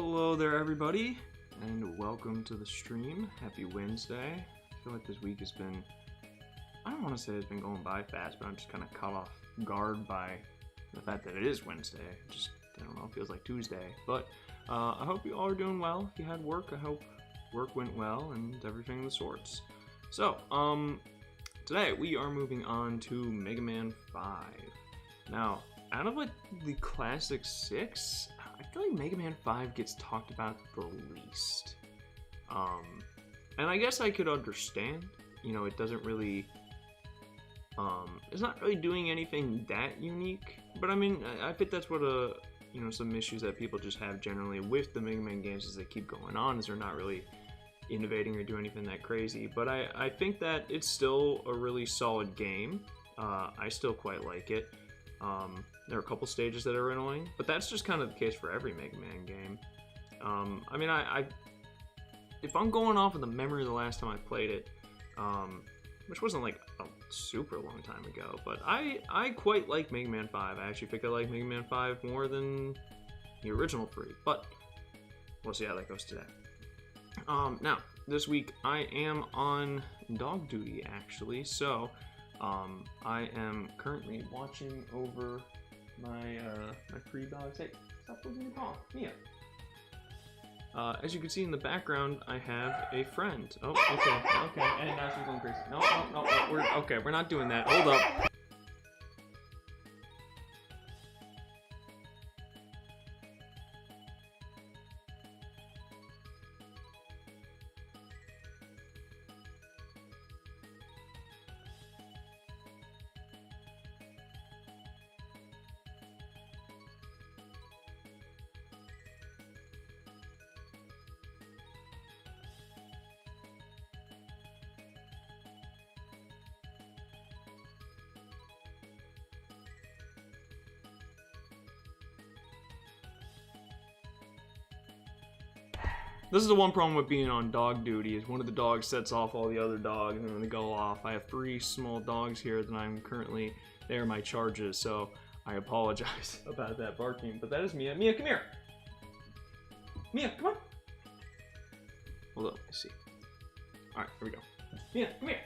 Hello there, everybody, and welcome to the stream. Happy Wednesday. I feel like this week has been, I don't want to say it's been going by fast, but I'm just kind of caught off guard by the fact that it is Wednesday. Just, I don't know, it feels like Tuesday. But I hope you all are doing well. If you had work, I hope work went well and everything of the sorts. So, today we are moving on to Mega Man 5. Now, out of like the classic 6, I feel like Mega Man 5 gets talked about the least. And I guess I could understand, you know, it doesn't really, it's not really doing anything that unique, but I mean, I think that's what, you know, some issues that people just have generally with the Mega Man games as they keep going on, is they're not really innovating or doing anything that crazy. But I think that it's still a really solid game. I still quite like it. There are a couple stages that are annoying, but that's just kind of the case for every Mega Man game. I mean, if I'm going off of the memory of the last time I played it, which wasn't like a super long time ago, but I quite like Mega Man 5. I actually think I like Mega Man 5 more than the original 3, but we'll see how that goes today. Now, this week I am on dog duty, actually, so I am currently watching over my my three dogs. Hey, stop looking at the dog, Mia. As you can see in the background, I have a friend. Oh, okay, and now she's going crazy. No, we're not doing that. Hold up. This is the one problem with being on dog duty, is one of the dogs sets off all the other dogs and then they go off. I have 3 small dogs here that I'm currently, they are my charges, so I apologize about that barking, but that is Mia. Mia, come here! Mia, come on! Hold up, let's see. Alright, here we go. Mia, come here!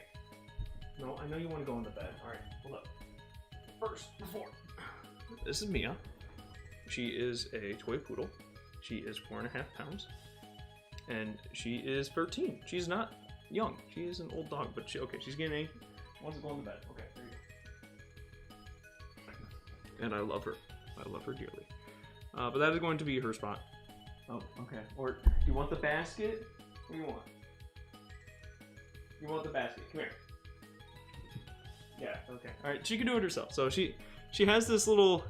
No, I know you want to go in the bed. Alright, hold up. First, before. This is Mia. She is a toy poodle. She is 4.5 pounds. And she is 13. She's not young. She is an old dog, but she's getting she wants to go in the bed. Okay, there you go. And I love her. I love her dearly. But that is going to be her spot. Oh, okay. Or, do you want the basket? What do you want? You want the basket? Come here. Yeah, okay. Alright, she can do it herself. So she has this little,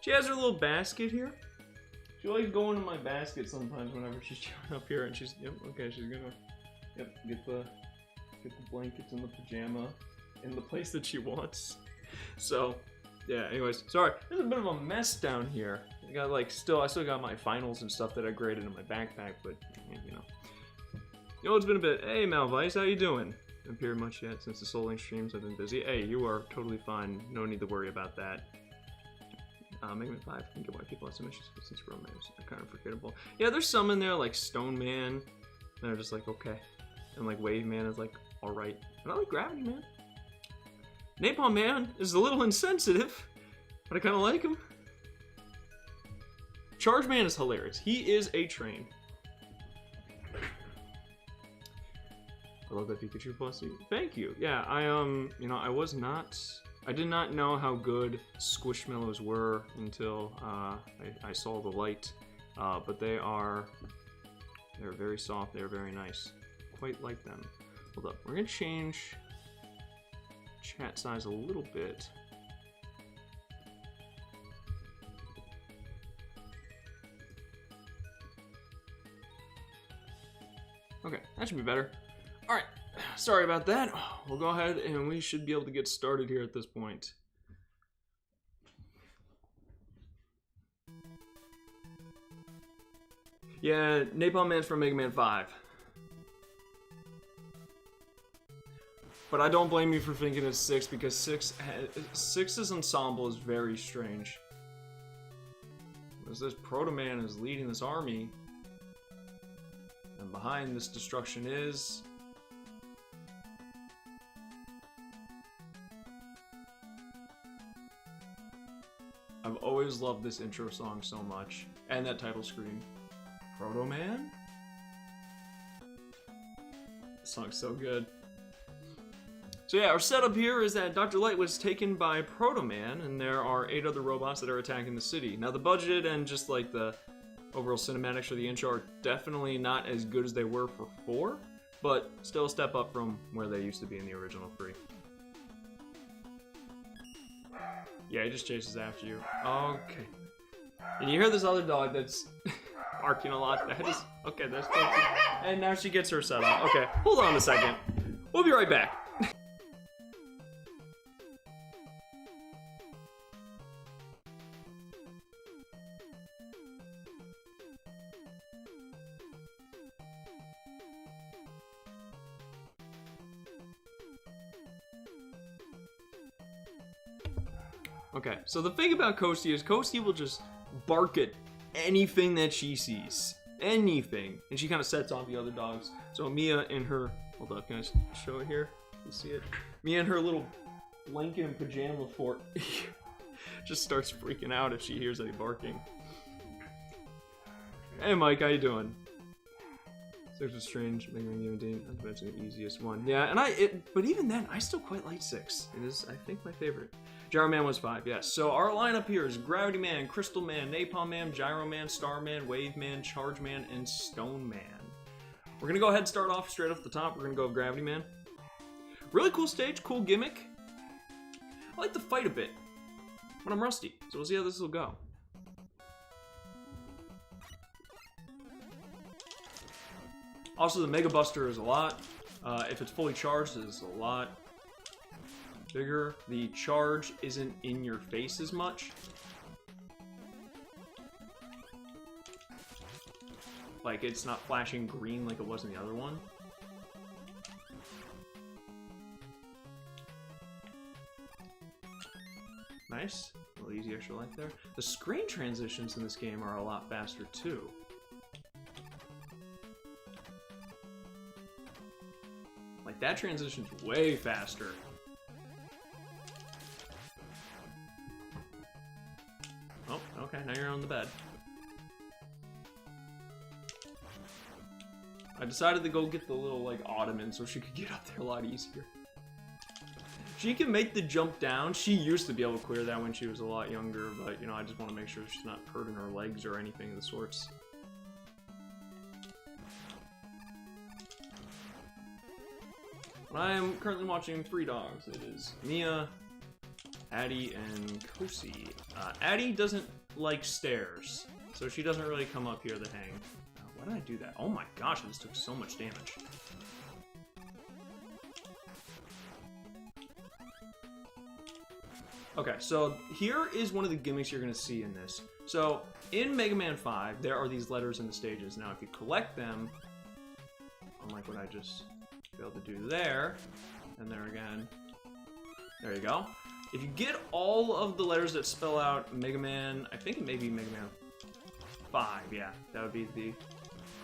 she has her little basket here. She likes going in my basket sometimes whenever she's chilling up here, and she's, she's gonna, get the blankets and the pajama in the place that she wants. So, yeah, anyways, sorry, there's a bit of a mess down here. I got I still got my finals and stuff that I graded in my backpack, but, you know, it's been a bit. Hey, Malvice, how you doing? Haven't appeared much yet since the Soul Link streams. I've been busy. Hey, you are totally fine. No need to worry about that. Mega Man 5, I can get why people have some issues with since romance are kind of forgettable. Yeah, there's some in there like Stone Man, that are just like okay, and like Wave Man is like alright, and I like Gravity Man. Napalm Man is a little insensitive, but I kind of like him. Charge Man is hilarious. He is a train. I love that Pikachu plushie. Thank you. Yeah, you know, I did not know how good Squishmallows were until I saw the light, but they're very soft, they're very nice. Quite like them. Hold up, we're gonna change chat size a little bit. Okay, that should be better. All right. Sorry about that. We'll go ahead and we should be able to get started here at this point. Yeah, Napalm Man's from Mega Man 5. But I don't blame you for thinking it's 6, because 6's ensemble is very strange. as this Proto Man is leading this army. And behind this destruction is... I've always loved this intro song so much. And that title screen. Proto Man? This song's so good. So yeah, our setup here is that Dr. Light was taken by Proto Man, and there are 8 other robots that are attacking the city. Now the budget and just like the overall cinematics for the intro are definitely not as good as they were for 4, but still a step up from where they used to be in the original 3. Yeah, he just chases after you. Okay. And you hear this other dog that's barking a lot. That is... Okay, that's... And now she gets her set up. Okay, hold on a second. We'll be right back. Okay, so the thing about Coastie is Coastie will just bark at anything that she sees. Anything. And she kind of sets off the other dogs. So Mia in her... Hold up, can I show it here? You see it? Mia in her little blanket pajama fort just starts freaking out if she hears any barking. Hey Mike, how you doing? 6 was strange, Mega Man Game Date, not to mention the easiest one. Yeah, and but even then, I still quite like 6. It is, I think, my favorite. Gyro Man was 5, yes. So our lineup here is Gravity Man, Crystal Man, Napalm Man, Gyro Man, Star Man, Wave Man, Charge Man, and Stone Man. We're gonna go ahead and start off straight off the top. We're gonna go with Gravity Man. Really cool stage, cool gimmick. I like to fight a bit, but I'm rusty, so we'll see how this will go. Also, the Mega Buster is a lot. If it's fully charged, it's a lot bigger. The charge isn't in your face as much. Like, it's not flashing green like it was in the other one. Nice. A little easy extra life there. The screen transitions in this game are a lot faster, too. Like, that transition's way faster. Oh, okay, now you're on the bed. I decided to go get the little, like, ottoman so she could get up there a lot easier. She can make the jump down. She used to be able to clear that when she was a lot younger, but, you know, I just want to make sure she's not hurting her legs or anything of the sorts. I am currently watching 3 dogs. It is Mia, Addie, and Coastie. Addie doesn't like stairs, so she doesn't really come up here to hang. Why did I do that? Oh my gosh, this took so much damage. Okay, so here is one of the gimmicks you're going to see in this. So, in Mega Man 5, there are these letters in the stages. Now, if you collect them, unlike what I just failed to do there, and there again, there you go. If you get all of the letters that spell out Mega Man, I think it may be Mega Man 5, yeah, that would be the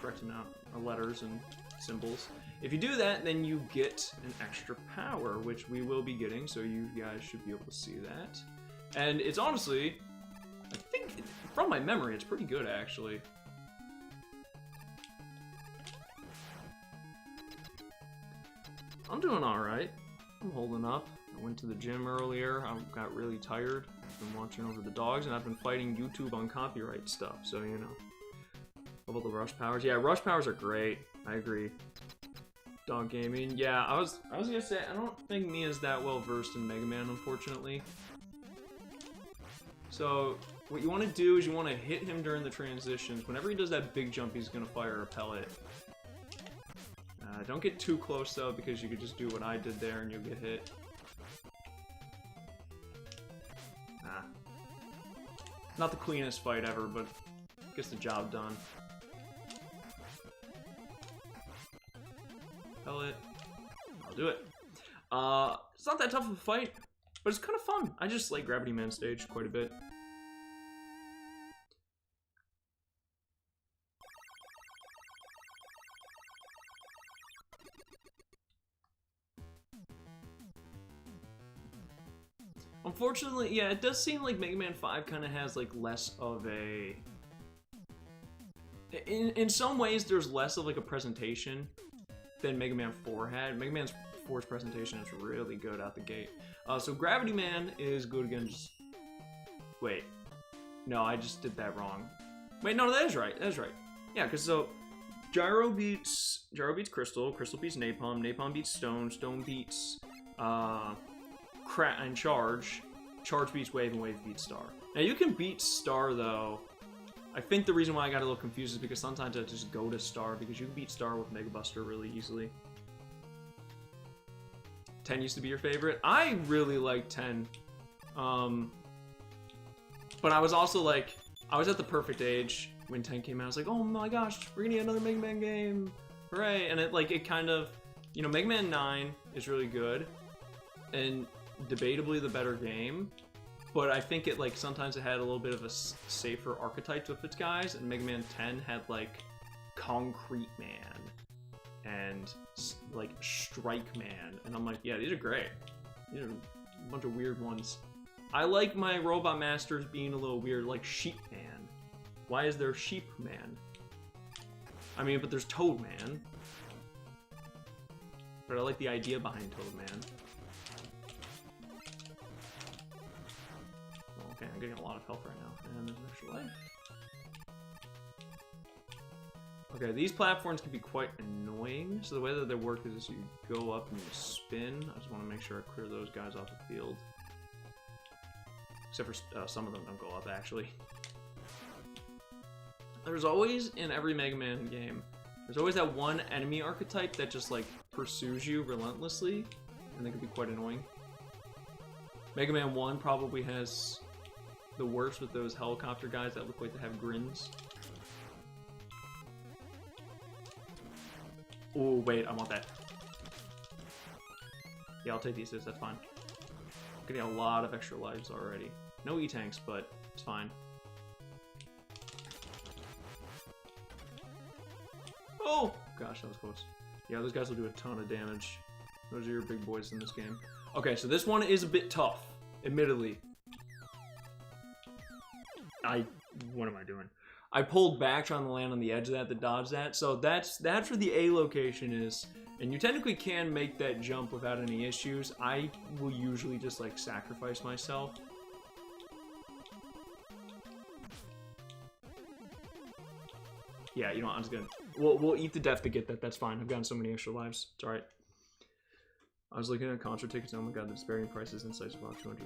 correct amount of letters and symbols. If you do that, then you get an extra power, which we will be getting, so you guys should be able to see that. And it's honestly, I think, from my memory, it's pretty good, actually. I'm doing alright. I'm holding up. I went to the gym earlier. I got really tired. I've been watching over the dogs, and I've been fighting YouTube on copyright stuff, so, you know. How about the rush powers? Yeah, rush powers are great. I agree. Dog gaming. Yeah, I was gonna say, I don't think Mia's that well versed in Mega Man, unfortunately. So, what you want to do is you want to hit him during the transitions. Whenever he does that big jump, he's gonna fire a pellet. Don't get too close, though, because you could just do what I did there and you'll get hit. Not the cleanest fight ever, but gets the job done. Pellet. I'll do it. It's not that tough of a fight, but it's kind of fun. I just like Gravity Man stage quite a bit. Unfortunately, yeah, it does seem like Mega Man 5 kind of has like less of a... In some ways, there's less of like a presentation than Mega Man 4 had. Mega Man 4's presentation is really good out the gate. So Gravity Man is good against... Wait. No, I just did that wrong. Wait, no, that is right. That is right. Yeah, because so Gyro beats Crystal, Crystal beats Napalm, Napalm beats Stone, Stone beats and Charge beats Wave, and Wave beats Star. Now you can beat Star though. I think the reason why I got a little confused is because sometimes I just go to Star, because you can beat Star with Mega Buster really easily. 10 used to be your favorite. I really like 10. But I was also like, I was at the perfect age when 10 came out. I was like, oh my gosh, we're gonna get another Mega Man game. Hooray. And it kind of, you know, Mega Man 9 is really good and debatably the better game. But I think it, like, sometimes it had a little bit of a safer archetype with its guys, and Mega Man 10 had, like, Concrete Man and, like, Strike Man. And I'm like, yeah, these are great. These are a bunch of weird ones. I like my Robot Masters being a little weird, like Sheep Man. Why is there Sheep Man? I mean, but there's Toad Man. But I like the idea behind Toad Man. Okay, I'm getting a lot of health right now, and there's an extra life. Okay, these platforms can be quite annoying. So the way that they work is you go up and you spin. I just want to make sure I clear those guys off the field. Except for some of them don't go up, actually. There's always, in every Mega Man game, there's always that one enemy archetype that just, like, pursues you relentlessly, and they can be quite annoying. Mega Man 1 probably has the worst with those helicopter guys that look like they have grins. Oh, wait, I want that. Yeah, I'll take the assist, that's fine. I'm getting a lot of extra lives already. No E-tanks, but it's fine. Oh! Gosh, that was close. Yeah, those guys will do a ton of damage. Those are your big boys in this game. Okay, so this one is a bit tough, admittedly. What am I doing? I pulled back trying to land on the edge of that to dodge that. So that's where the A location is. And you technically can make that jump without any issues. I will usually just, like, sacrifice myself. Yeah, you know what, I'm just gonna... We'll eat the death to get that, that's fine. I've gotten so many extra lives. It's alright. I was looking at concert tickets, oh my god, the despairing prices and size about $200.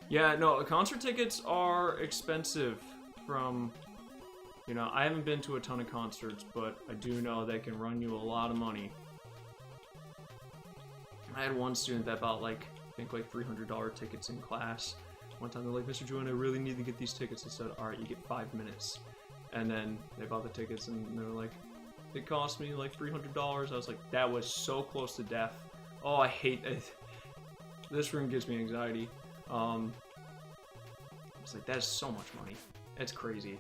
Yeah, no, concert tickets are expensive from... You know, I haven't been to a ton of concerts, but I do know they can run you a lot of money. I had one student that bought, like, I think, like, $300 tickets in class. One time they're like, Mr. Juan, I really need to get these tickets. I said, alright, you get 5 minutes. And then they bought the tickets and they were like, it cost me like $300. I was like, that was so close to death. Oh, I hate it. This room gives me anxiety. It's like, that is so much money. It's crazy.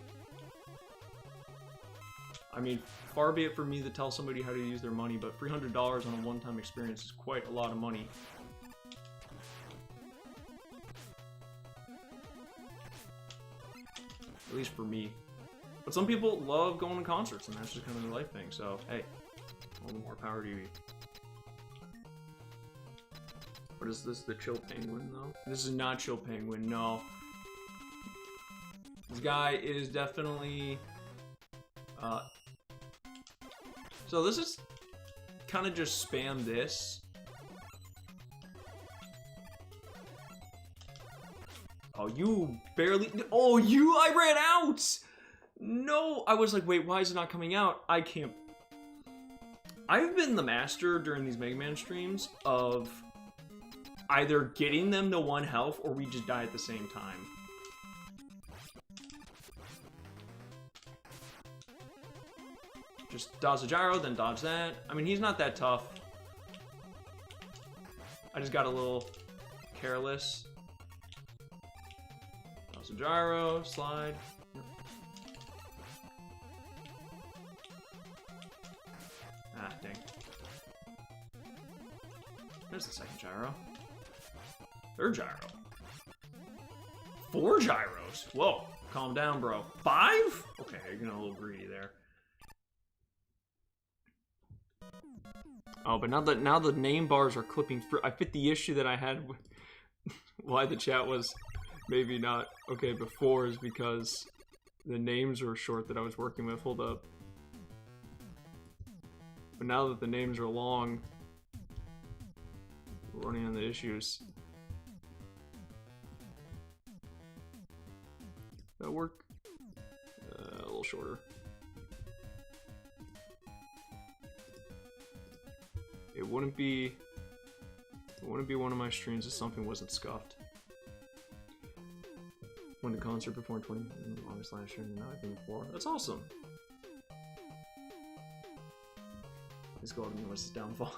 I mean, far be it for me to tell somebody how to use their money, but $300 on a one-time experience is quite a lot of money. At least for me. But some people love going to concerts, and that's just kind of their life thing, so, hey, all the more power to you. What is this, the Chill Penguin, though? This is not Chill Penguin, no. This guy is definitely, so this is kind of just spam this. Oh, you barely, oh, I ran out! No, I was like, wait, why is it not coming out? I can't. I've been the master during these Mega Man streams of either getting them to 1 health or we just die at the same time. Just dodge the gyro, then dodge that. I mean, he's not that tough. I just got a little careless. Dodge the gyro, slide. Ah, dang. There's the second gyro. Third gyro. 4 gyros. Whoa, calm down, bro. 5? Okay, you're getting a little greedy there. Oh, but now the name bars are clipping through. I fit the issue that I had with why the chat was maybe not okay before is because the names were short that I was working with. Hold up. But now that the names are long, we're running into issues. That work? A little shorter. It wouldn't be one of my streams if something wasn't scuffed. Went to concert before in 20 August last year, and now I've been before. That's awesome. Let's go ahead and what's his downfall.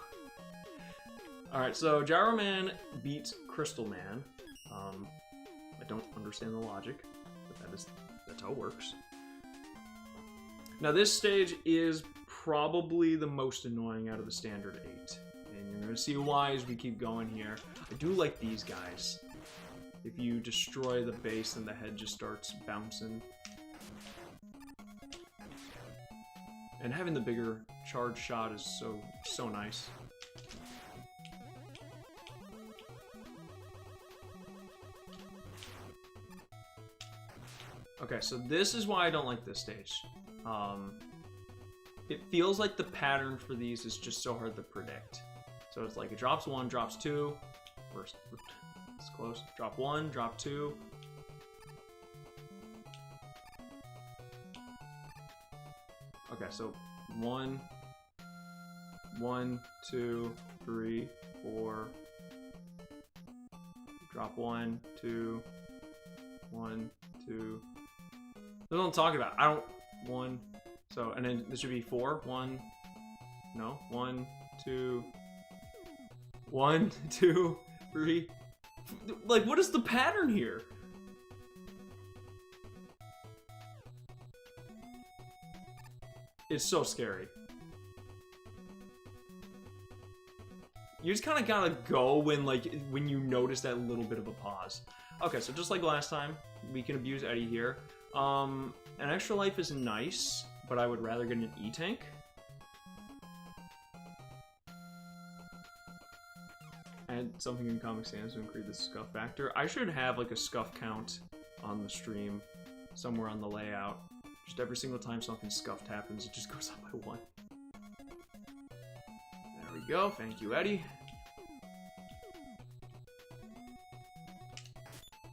Alright, so Gyro Man beats Crystal Man. I don't understand the logic, but that's how it works. Now this stage is probably the most annoying out of the standard 8. And you're gonna see why as we keep going here. I do like these guys. If you destroy the base, then the head just starts bouncing. And having the bigger charge shot is so nice. Okay, so this is why I don't like this stage. It feels like the pattern for these is just so hard to predict. So it's like it drops 1, drops 2. First, it's close. Drop 1, drop 2. Okay, so 1, 2, 3, 4. Drop 1, 2, 1, 2. That's what I'm talking about. I don't 1. So and then this should be 4. 1. No. 1, 2. 1, 2, 3. Like, what is the pattern here? It's so scary. You just kind of gotta go when you notice that little bit of a pause. Okay, so just like last time, we can abuse Eddie here. An extra life is nice, but I would rather get an E-Tank. Add something in Comic Sans to increase the scuff factor. I should have like a scuff count on the stream, somewhere on the layout. Just every single time something scuffed happens, it just goes up by 1. There we go. Thank you, Eddie.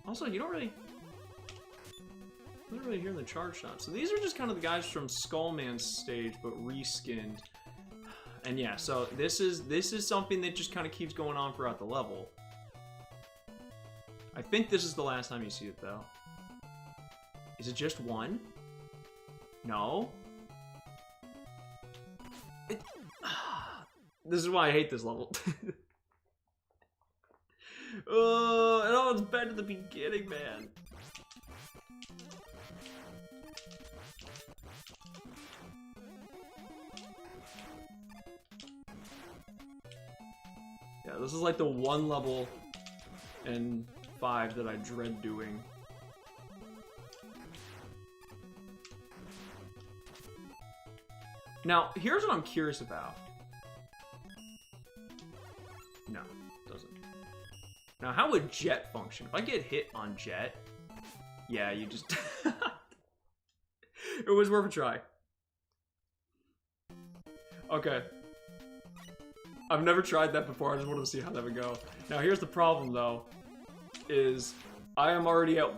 Also, you don't really hear the charge shot. So these are just kind of the guys from Skullman's stage, but reskinned. And yeah, so this is something that just kind of keeps going on throughout the level. I think this is the last time you see it, though. Is it just 1? No? This is why I hate this level. Oh, it all was bad at the beginning, man. Yeah, this is like the one level in 5 that I dread doing. Now, here's what I'm curious about. No, it doesn't. Now, how would Jet function? If I get hit on Jet, yeah, you just... It was worth a try. Okay. I've never tried that before, I just wanted to see how that would go. Now, here's the problem, though, is I am already at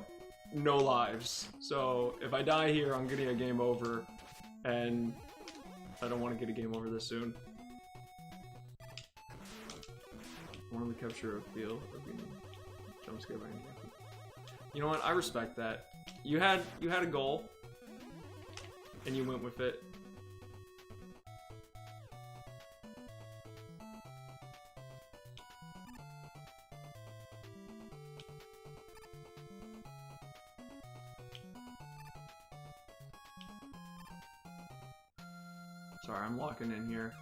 no lives. So, if I die here, I'm getting a game over, and I don't want to get a game over this soon. One of the capture of feel of being jump scare by any. You know what? I respect that. You had a goal, and you went with it. Sorry, I'm locking in here.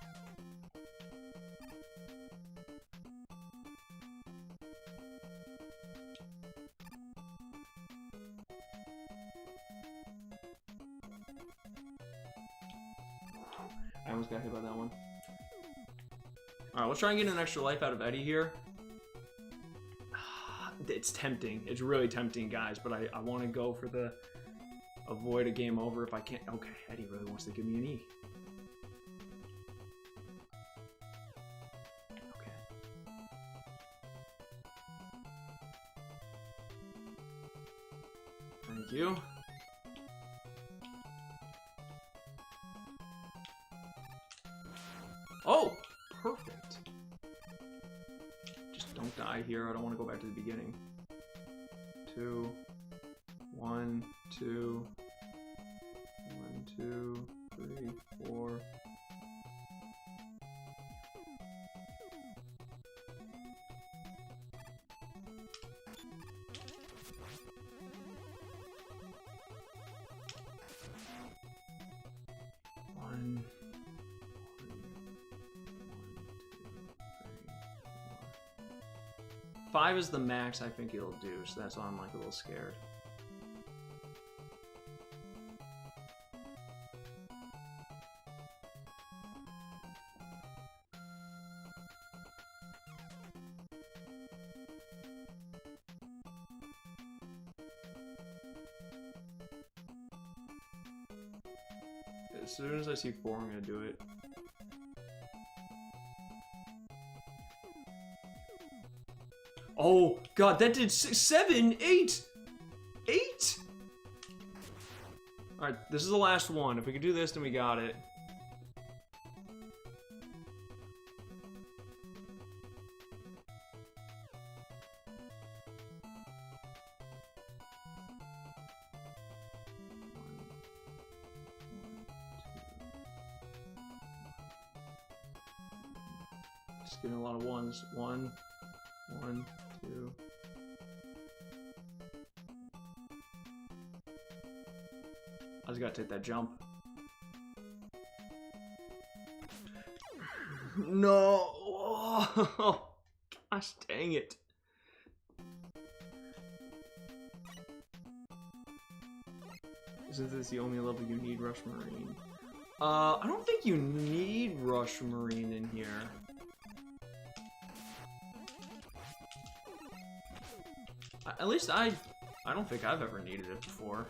I almost got hit by that one. Alright, let's try and get an extra life out of Eddie here. It's tempting. It's really tempting, guys, but I want to go for the avoid a game over if I can't. Okay, Eddie really wants to give me an E. Okay. Thank you. Oh, perfect. Just don't die here. I don't want to go back to the beginning. 2, 1, 2, 1, 2, 3, 4. One. 5 is the max I think it'll do, so that's why I'm like a little scared. As soon as I see 4, I'm gonna do it. Oh god, that did 6, 7, 8! 8? Alright, this is the last one. If we can do this, then we got it. Just getting a lot of ones. 1, 1, 2. I just gotta take that jump. No! Oh, gosh dang it. Isn't this the only level you need Rush Marine? I don't think you need Rush Marine in here. At least I don't think I've ever needed it before.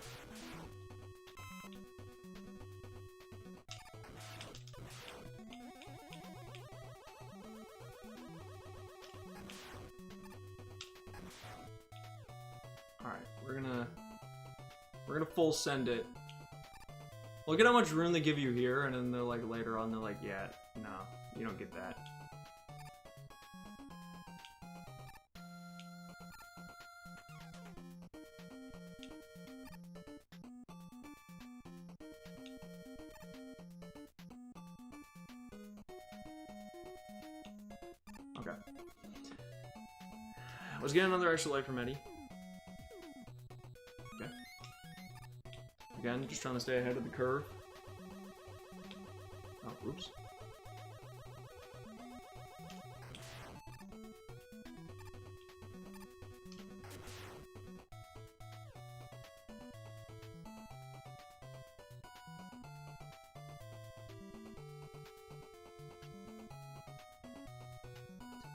Alright, we're gonna full send it. Look at how much room they give you here, and then they're like later on they're like, yeah, no, you don't get that. Okay. Let's get another extra life from Eddie. Okay. Again, just trying to stay ahead of the curve. Oh, oops.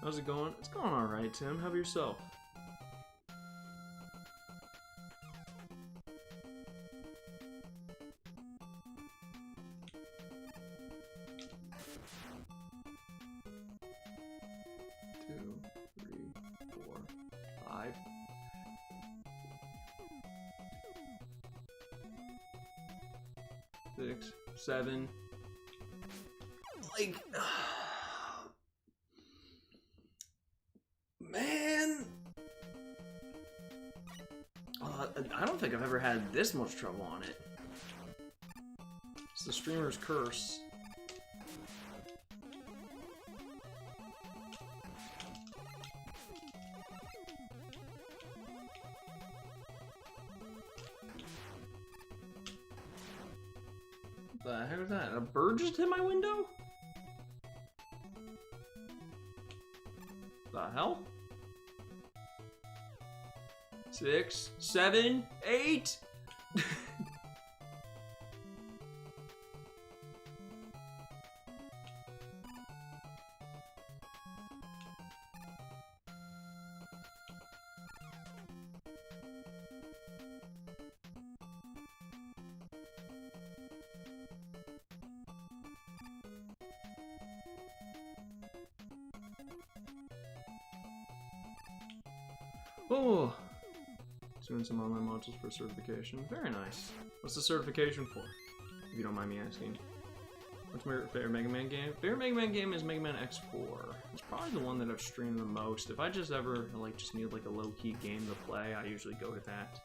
How's it going? It's going alright, Tim. How about yourself? Two, 3, 4, 5. Six, 7. Like... Man! I don't think I've ever had this much trouble on it. It's the streamer's curse. What the heck was that? A bird just hit my window? The hell? 6, 7, 8. Oh, doing some online modules for certification. Very nice. What's the certification for, if you don't mind me asking? What's my favorite Mega Man game? Favorite Mega Man game is Mega Man X4. It's probably the one that I've streamed the most. If I just ever like just need like a low-key game to play, I usually go to that.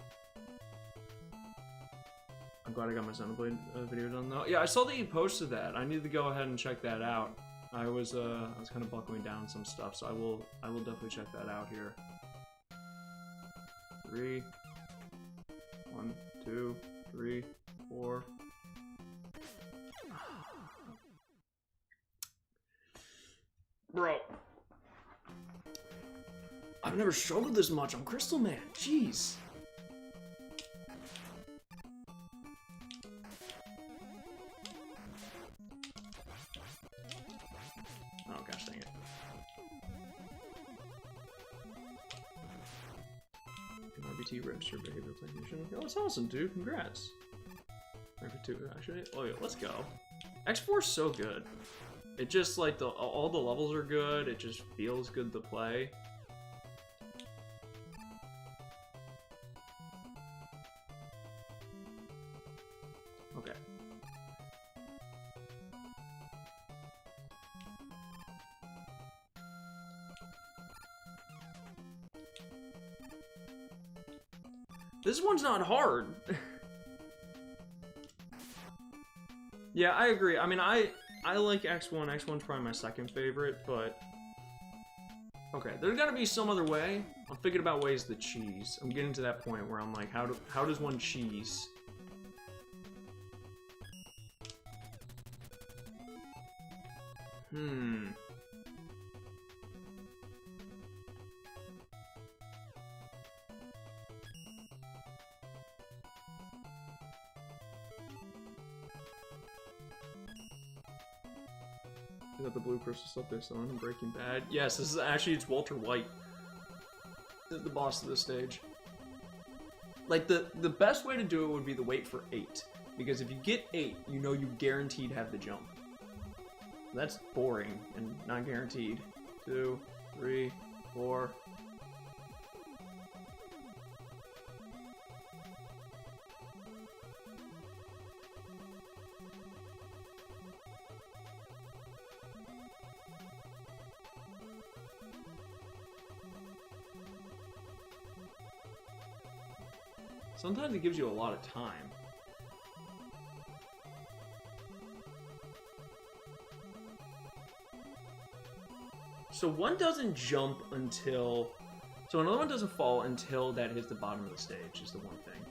I'm glad I got my Xenoblade video done though. Yeah, I saw that you posted that. I need to go ahead and check that out. I was kind of buckling down some stuff, so I will definitely check that out here. 3, 1, 2, 3, 4. Bro, I've never struggled this much on Crystal Man. Jeez. Oh gosh, dang it. RBT registered behavior technician. Oh, that's awesome, dude. Congrats. RB2, actually. Oh yeah, let's go. X4 is so good. It just like all the levels are good. It just feels good to play. Okay. This one's not hard. Yeah, I agree. I mean, I like X1. X1's probably my second favorite, but okay, there's gotta be some other way. I'm thinking about ways to cheese. I'm getting to that point where I'm like, how does one cheese? Is that the blue crystal stuff based on Breaking Bad? Yes, this is actually, it's Walter White. The boss of this stage. Like, the best way to do it would be to wait for 8. Because if you get 8, you know you guaranteed have the jump. That's boring and not guaranteed. 2, 3, 4. Sometimes it gives you a lot of time. So one doesn't jump until... So another one doesn't fall until that hits the bottom of the stage, is the one thing.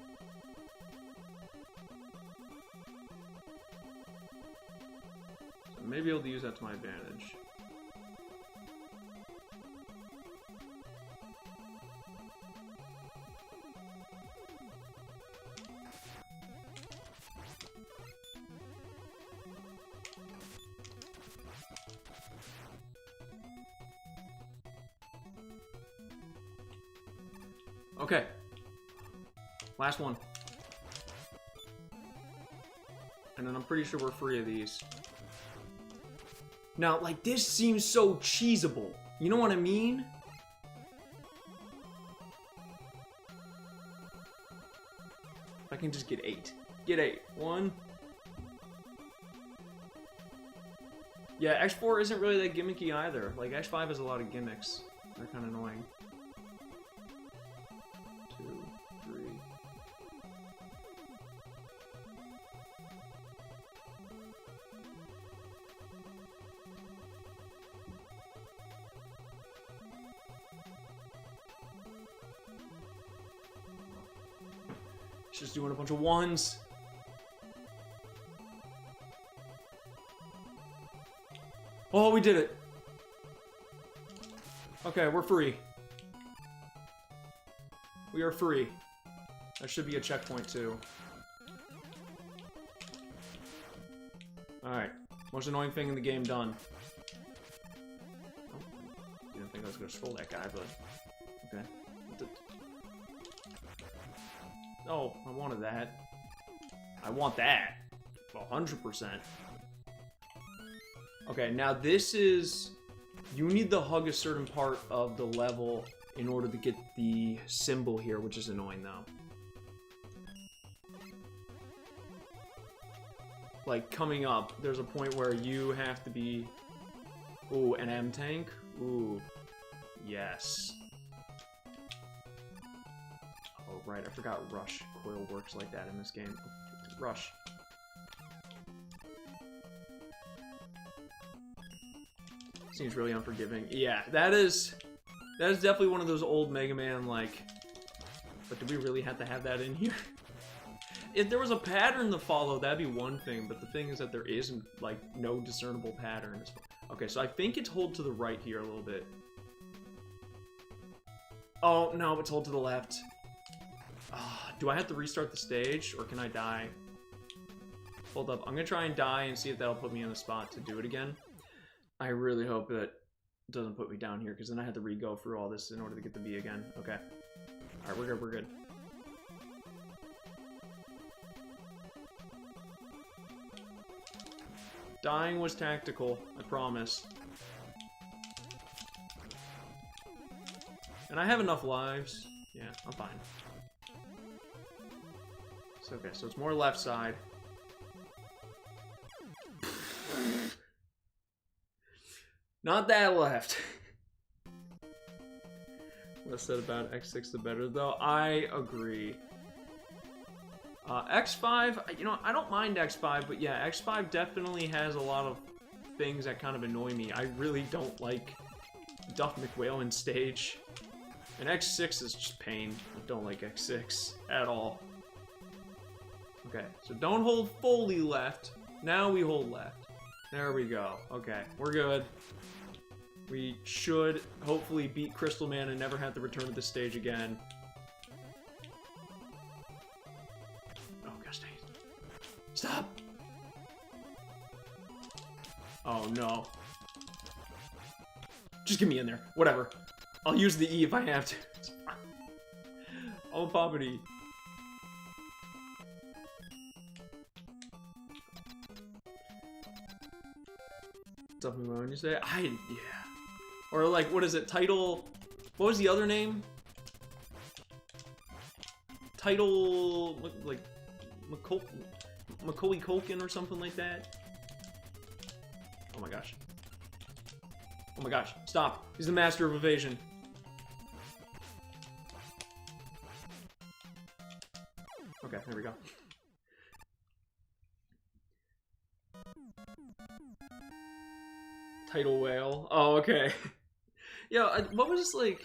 So maybe I'll use that to my advantage. Okay. Last one. And then I'm pretty sure we're free of these. Now, like, this seems so cheesable. You know what I mean? If I can just get 8. Get 8. 1. Yeah, X4 isn't really that gimmicky either. Like, X5 has a lot of gimmicks. They're kind of annoying. 2, 3. It's just doing a bunch of 1s. Oh, we did it. Okay, we're free. We are free. That should be a checkpoint too. Alright. Most annoying thing in the game done. Oh, didn't think I was gonna troll that guy, but... Okay. Oh, I wanted that. I want that. 100%. Okay, now this is... You need to hug a certain part of the level in order to get the symbol here, which is annoying though. Like, coming up, there's a point where you have to be... Ooh, an M-Tank? Ooh. Yes. Oh, right, I forgot Rush Coil works like that in this game. Rush. Seems really unforgiving. Yeah, that is definitely one of those old Mega Man, like... But do we really have to have that in here? If there was a pattern to follow, that'd be one thing, but the thing is that there isn't, like, no discernible pattern. Okay, so I think it's hold to the right here a little bit. Oh, no, it's hold to the left. Do I have to restart the stage, or can I die? Hold up, I'm gonna try and die and see if that'll put me in a spot to do it again. I really hope it doesn't put me down here, because then I have to re-go through all this in order to get the B again. Okay. Alright, we're good, we're good. Dying was tactical, I promise. And I have enough lives. Yeah, I'm fine. It's okay, so it's more left side. Not that left. Less said about X6 the better, though. I agree. X5, you know, I don't mind X5, but yeah, X5 definitely has a lot of things that kind of annoy me. I really don't like Duff McWhalen stage. And X6 is just pain. I don't like X6 at all. Okay, so don't hold fully left. Now we hold left. There we go. Okay, we're good. We should hopefully beat Crystal Man and never have to return to this stage again. Oh gosh dang it. Stop! Oh no. Just get me in there. Whatever. I'll use the E if I have to. Oh, Poppity. Something wrong you say? Yeah. Or like, what is it? Title... What was the other name? Title... Like... Macaulay Culkin or something like that? Oh my gosh. Oh my gosh. Stop. He's the master of evasion. Okay, there we go. Tidal whale. Oh, okay. Yeah, what was like...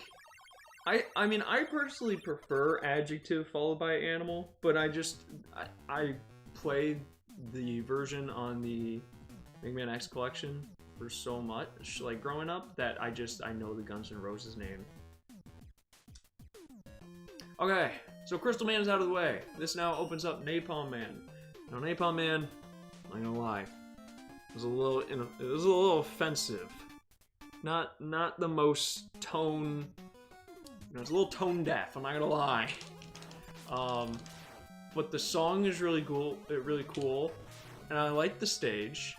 I mean, I personally prefer adjective followed by animal, but I played the version on the Mega Man X collection for so much, like, growing up, that I know the Guns N' Roses name. Okay, so Crystal Man is out of the way. This now opens up Napalm Man. Now, Napalm Man, I'm not gonna lie, it was a little offensive. Not the most tone. You know, it's a little tone deaf. I'm not gonna lie. But the song is really cool. And I like the stage.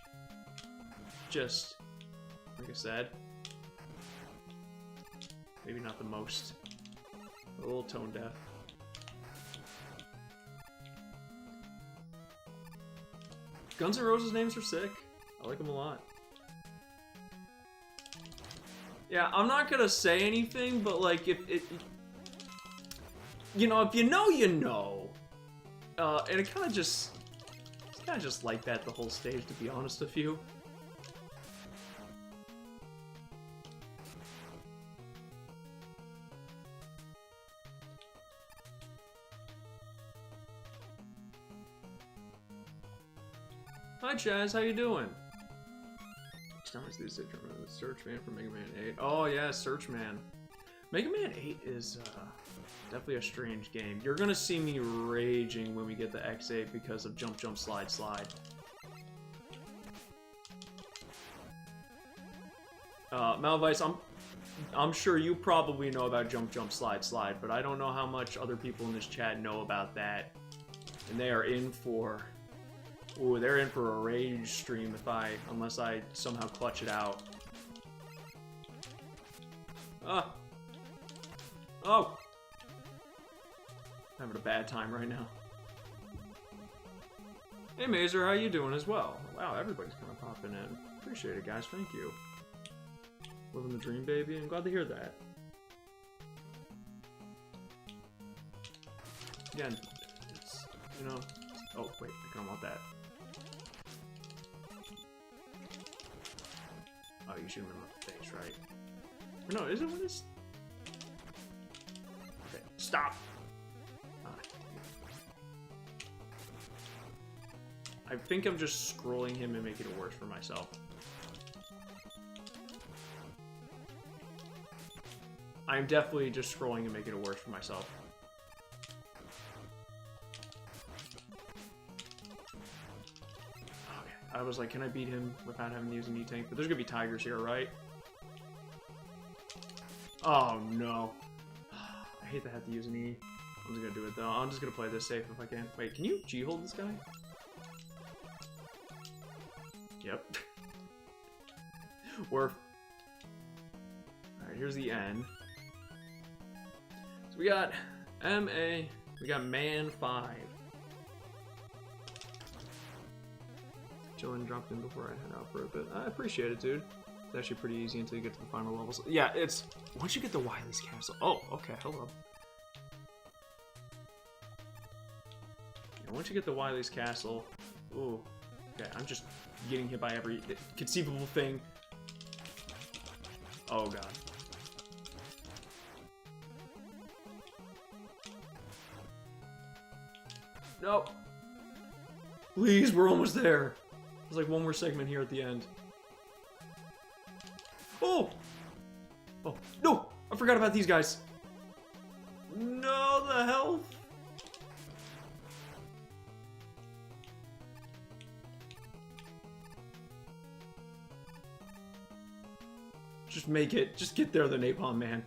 Just like I said, maybe not the most. A little tone deaf. Guns N' Roses names are sick. I like them a lot. Yeah, I'm not gonna say anything, but like, if you know, you know. And it's kind of just like that the whole stage, to be honest with you. Hi Chaz, how you doing? The Search Man for Mega Man 8. Oh yeah, Search Man. Mega Man 8 is definitely a strange game. You're gonna see me raging when we get the X8 because of Jump Jump Slide Slide. Malvice, I'm sure you probably know about Jump Jump Slide Slide, but I don't know how much other people in this chat know about that. And they are in for... Ooh, they're in for a rage stream unless I somehow clutch it out. Ah! Oh! I'm having a bad time right now. Hey Mazer, how you doing as well? Wow, everybody's kind of popping in. Appreciate it, guys. Thank you. Living the dream, baby. I'm glad to hear that. Again, it's, you know... Oh, wait, I kind of want that. Oh, you shoot him in the face, right? Or no, is it when it's... Okay, stop! I think I'm just scrolling him and making it worse for myself. I'm definitely just scrolling and making it worse for myself. Okay, I was like, can I beat him without having to use an E-Tank? But there's gonna be tigers here, right? Oh no. I hate to have to use an E. I'm just gonna do it though. I'm just gonna play this safe if I can. Wait, can you G-hold this guy? Yep. Alright, here's the N. So we got MA, we got Man 5. Chillin' dropped in before I head out for a bit. I appreciate it, dude. It's actually pretty easy until you get to the final levels. Yeah, it's... Once you get to Wily's Castle... Oh, okay, hello. Yeah, once you get to Wily's Castle... Ooh. Okay, I'm just getting hit by every conceivable thing. Oh, God. No. Please, we're almost there. There's like one more segment here at the end. Oh! Oh, no! I forgot about these guys. No, the health. Just make it. Just get there, the Napalm Man.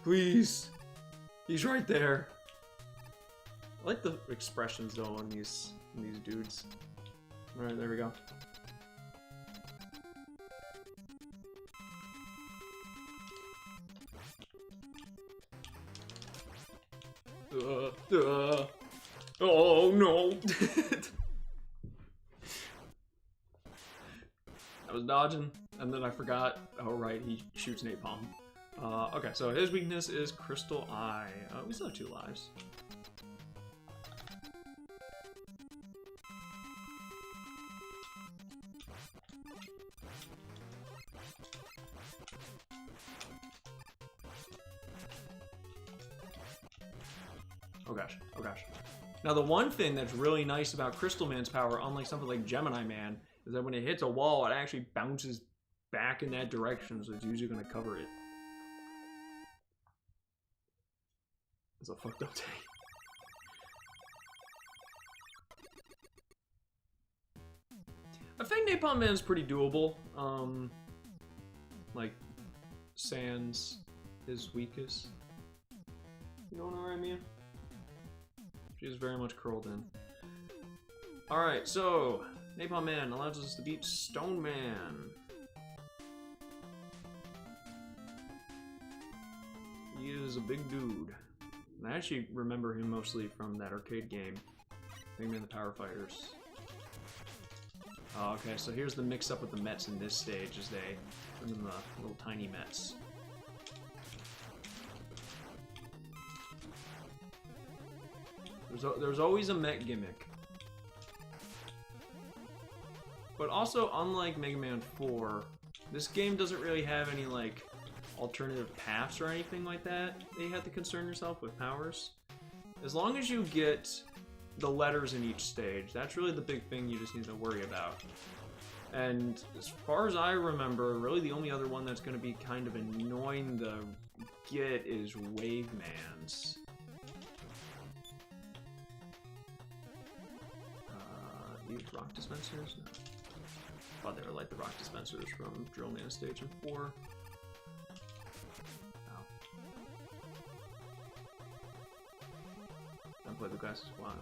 Please. He's right there. I like the expressions, though, on these dudes. Alright, there we go. Oh, no. I was dodging, and then I forgot. Oh, right, he shoots napalm. Okay, so his weakness is Crystal Eye. We still have 2 lives. Oh gosh, oh gosh. Now the one thing that's really nice about Crystal Man's power, unlike something like Gemini Man, is that when it hits a wall, it actually bounces back in that direction, so it's usually going to cover it. It's a fucked up day. I think Napalm Man's pretty doable. Like, Sans is weakest. You don't know what I mean? She's very much curled in. Alright, so Napalm Man allows us to beat Stone Man. He is a big dude. And I actually remember him mostly from that arcade game, Mega Man the Power Fighters. Oh, okay, so here's the mix-up with the Mets in this stage, as they bring in the little tiny Mets. There's always a Met gimmick. But also, unlike Mega Man 4, this game doesn't really have any, like, alternative paths or anything like that you have to concern yourself with powers. As long as you get the letters in each stage, that's really the big thing you just need to worry about. And as far as I remember, really the only other one that's going to be kind of annoying to get is Wave Man's. These rock dispensers? No. I thought they were like the rock dispensers from Drill Man Stage in 4. I've played the classes a while.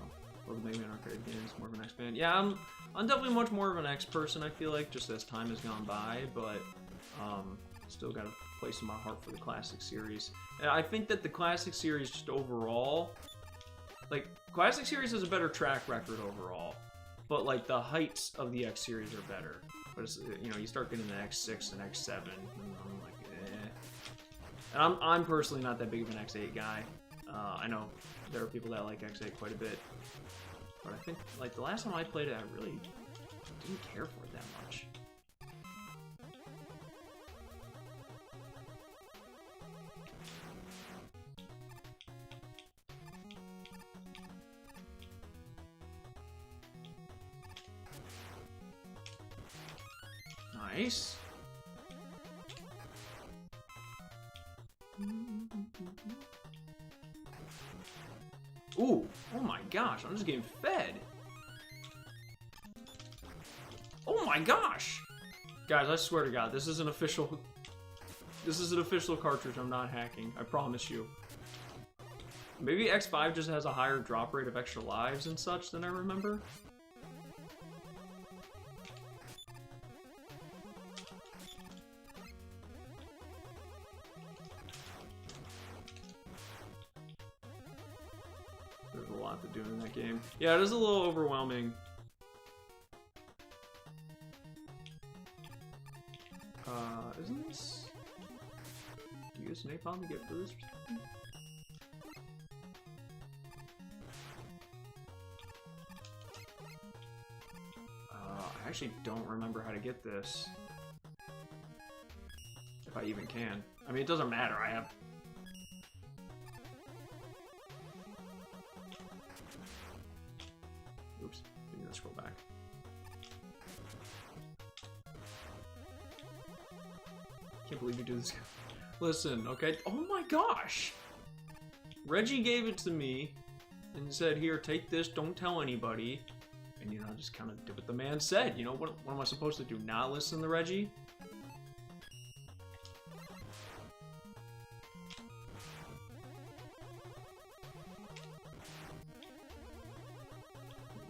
Well, the Mega Man arcade games, more of an X fan. Yeah, I'm definitely much more of an X person, I feel like, just as time has gone by, but Still got a place in my heart for the Classic Series. And I think that the Classic Series just overall, like, Classic Series has a better track record overall, but like the heights of the X Series are better. But it's, you know, you start getting the X6 and X7, and I'm like, eh. And I'm personally not that big of an X8 guy. I know there are people that like X8 quite a bit, but I think like the last time I played it, I really didn't care for it that much. Nice. Ooh, oh my gosh, I'm just getting fed. Oh my gosh! Guys, I swear to God, this is an official cartridge. I'm not hacking, I promise you. Maybe X5 just has a higher drop rate of extra lives and such than I remember. There's a lot to do in that game. Yeah, it is a little overwhelming. Isn't this... Do you use napalm to get through this or something? I actually don't remember how to get this. If I even can. I mean, it doesn't matter, I have... Oops, maybe let's scroll back. Can't believe you do this. Listen, okay? Oh my gosh! Reggie gave it to me and said, here, take this, don't tell anybody. And, you know, I just kind of did what the man said. You know, what am I supposed to do? Not listen to Reggie?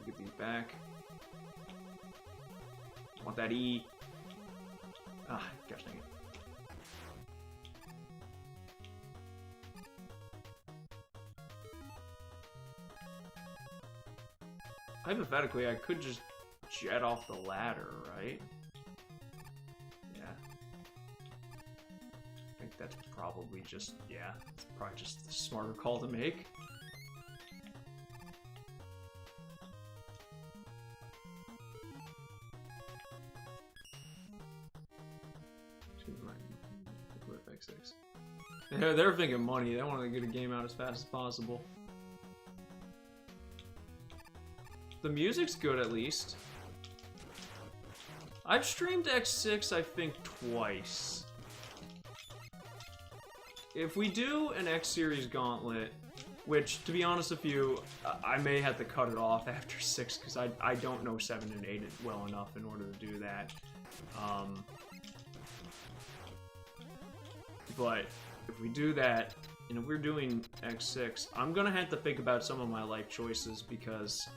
Get these back. Want that E. Ah, gosh dang it. Hypothetically, I could just jet off the ladder, right? Yeah. I think that's probably just, yeah, it's probably just the smarter call to make. X6. They're thinking money. They want to get a game out as fast as possible. The music's good, at least. I've streamed X6, I think, twice. If we do an X-Series Gauntlet, which, to be honest with you, I may have to cut it off after 6, because I don't know 7 and 8 well enough in order to do that. But if we do that, and if we're doing X6, I'm gonna have to think about some of my life choices, because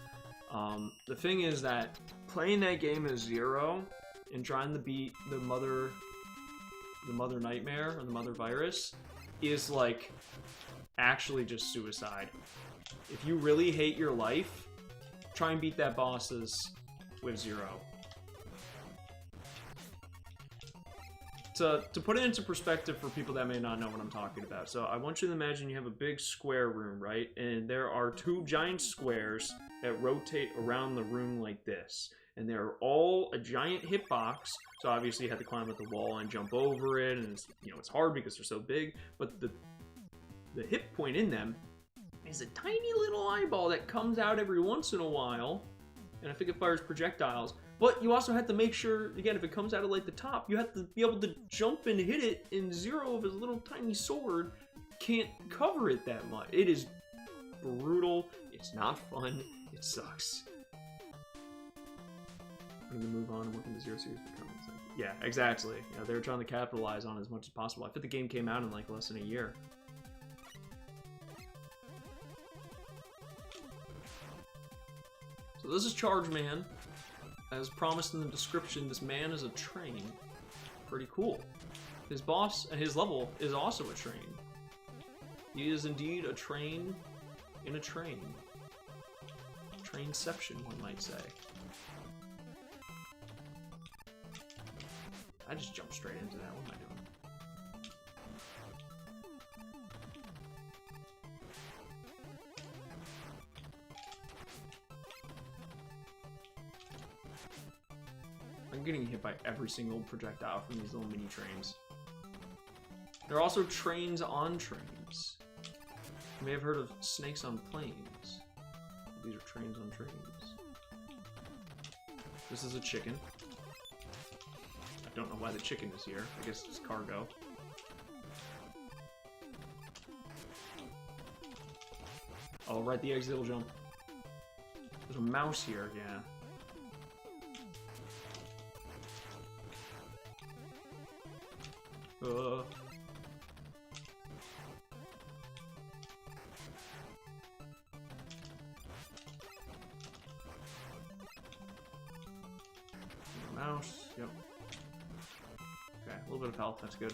the thing is that playing that game as Zero and trying to beat the Mother Nightmare or the Mother Virus is like actually just suicide. If you really hate your life, try and beat that bosses with Zero. To put it into perspective for people that may not know what I'm talking about, so I want you to imagine you have a big square room, right? And there are 2 giant squares that rotate around the room like this. And they're all a giant hitbox, so obviously you have to climb up the wall and jump over it, and it's, you know, it's hard because they're so big, but the hit point in them is a tiny little eyeball that comes out every once in a while, and I think it fires projectiles. But you also have to make sure, again, if it comes out of like the top, you have to be able to jump and hit it, and Zero with his little tiny sword can't cover it that much. It is brutal, it's not fun, it sucks. I'm gonna move on and work into Zero Series becoming. Yeah, exactly. Yeah, they were trying to capitalize on it as much as possible. I think the game came out in like less than a year. So this is Charge Man. As promised in the description, this man is a train. Pretty cool. His boss and his level is also a train. He is indeed a train in a train. Trainception, one might say. I just jumped straight into that. What am I doing? I'm getting hit by every single projectile from these little mini trains. There are also trains on trains. You may have heard of snakes on planes. These are trains on trains. This is a chicken. I don't know why the chicken is here. I guess it's cargo. Oh, right, the exit will jump. There's a mouse here, yeah. Mouse, yep. Okay, a little bit of health, that's good.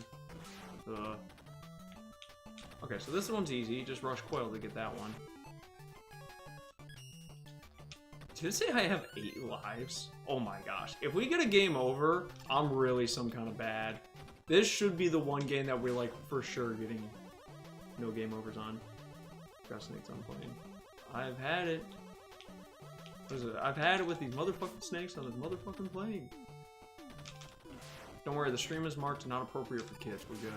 Okay, so this one's easy. Just rush coil to get that one. Did it say I have 8 lives? Oh my gosh. If we get a game over, I'm really some kind of bad. This should be the one game that we're like for sure getting no game overs on. Got snakes on plane. I've had it. What is it? I've had it with these motherfucking snakes on this motherfucking plane. Don't worry, the stream is marked not appropriate for kids. We're good.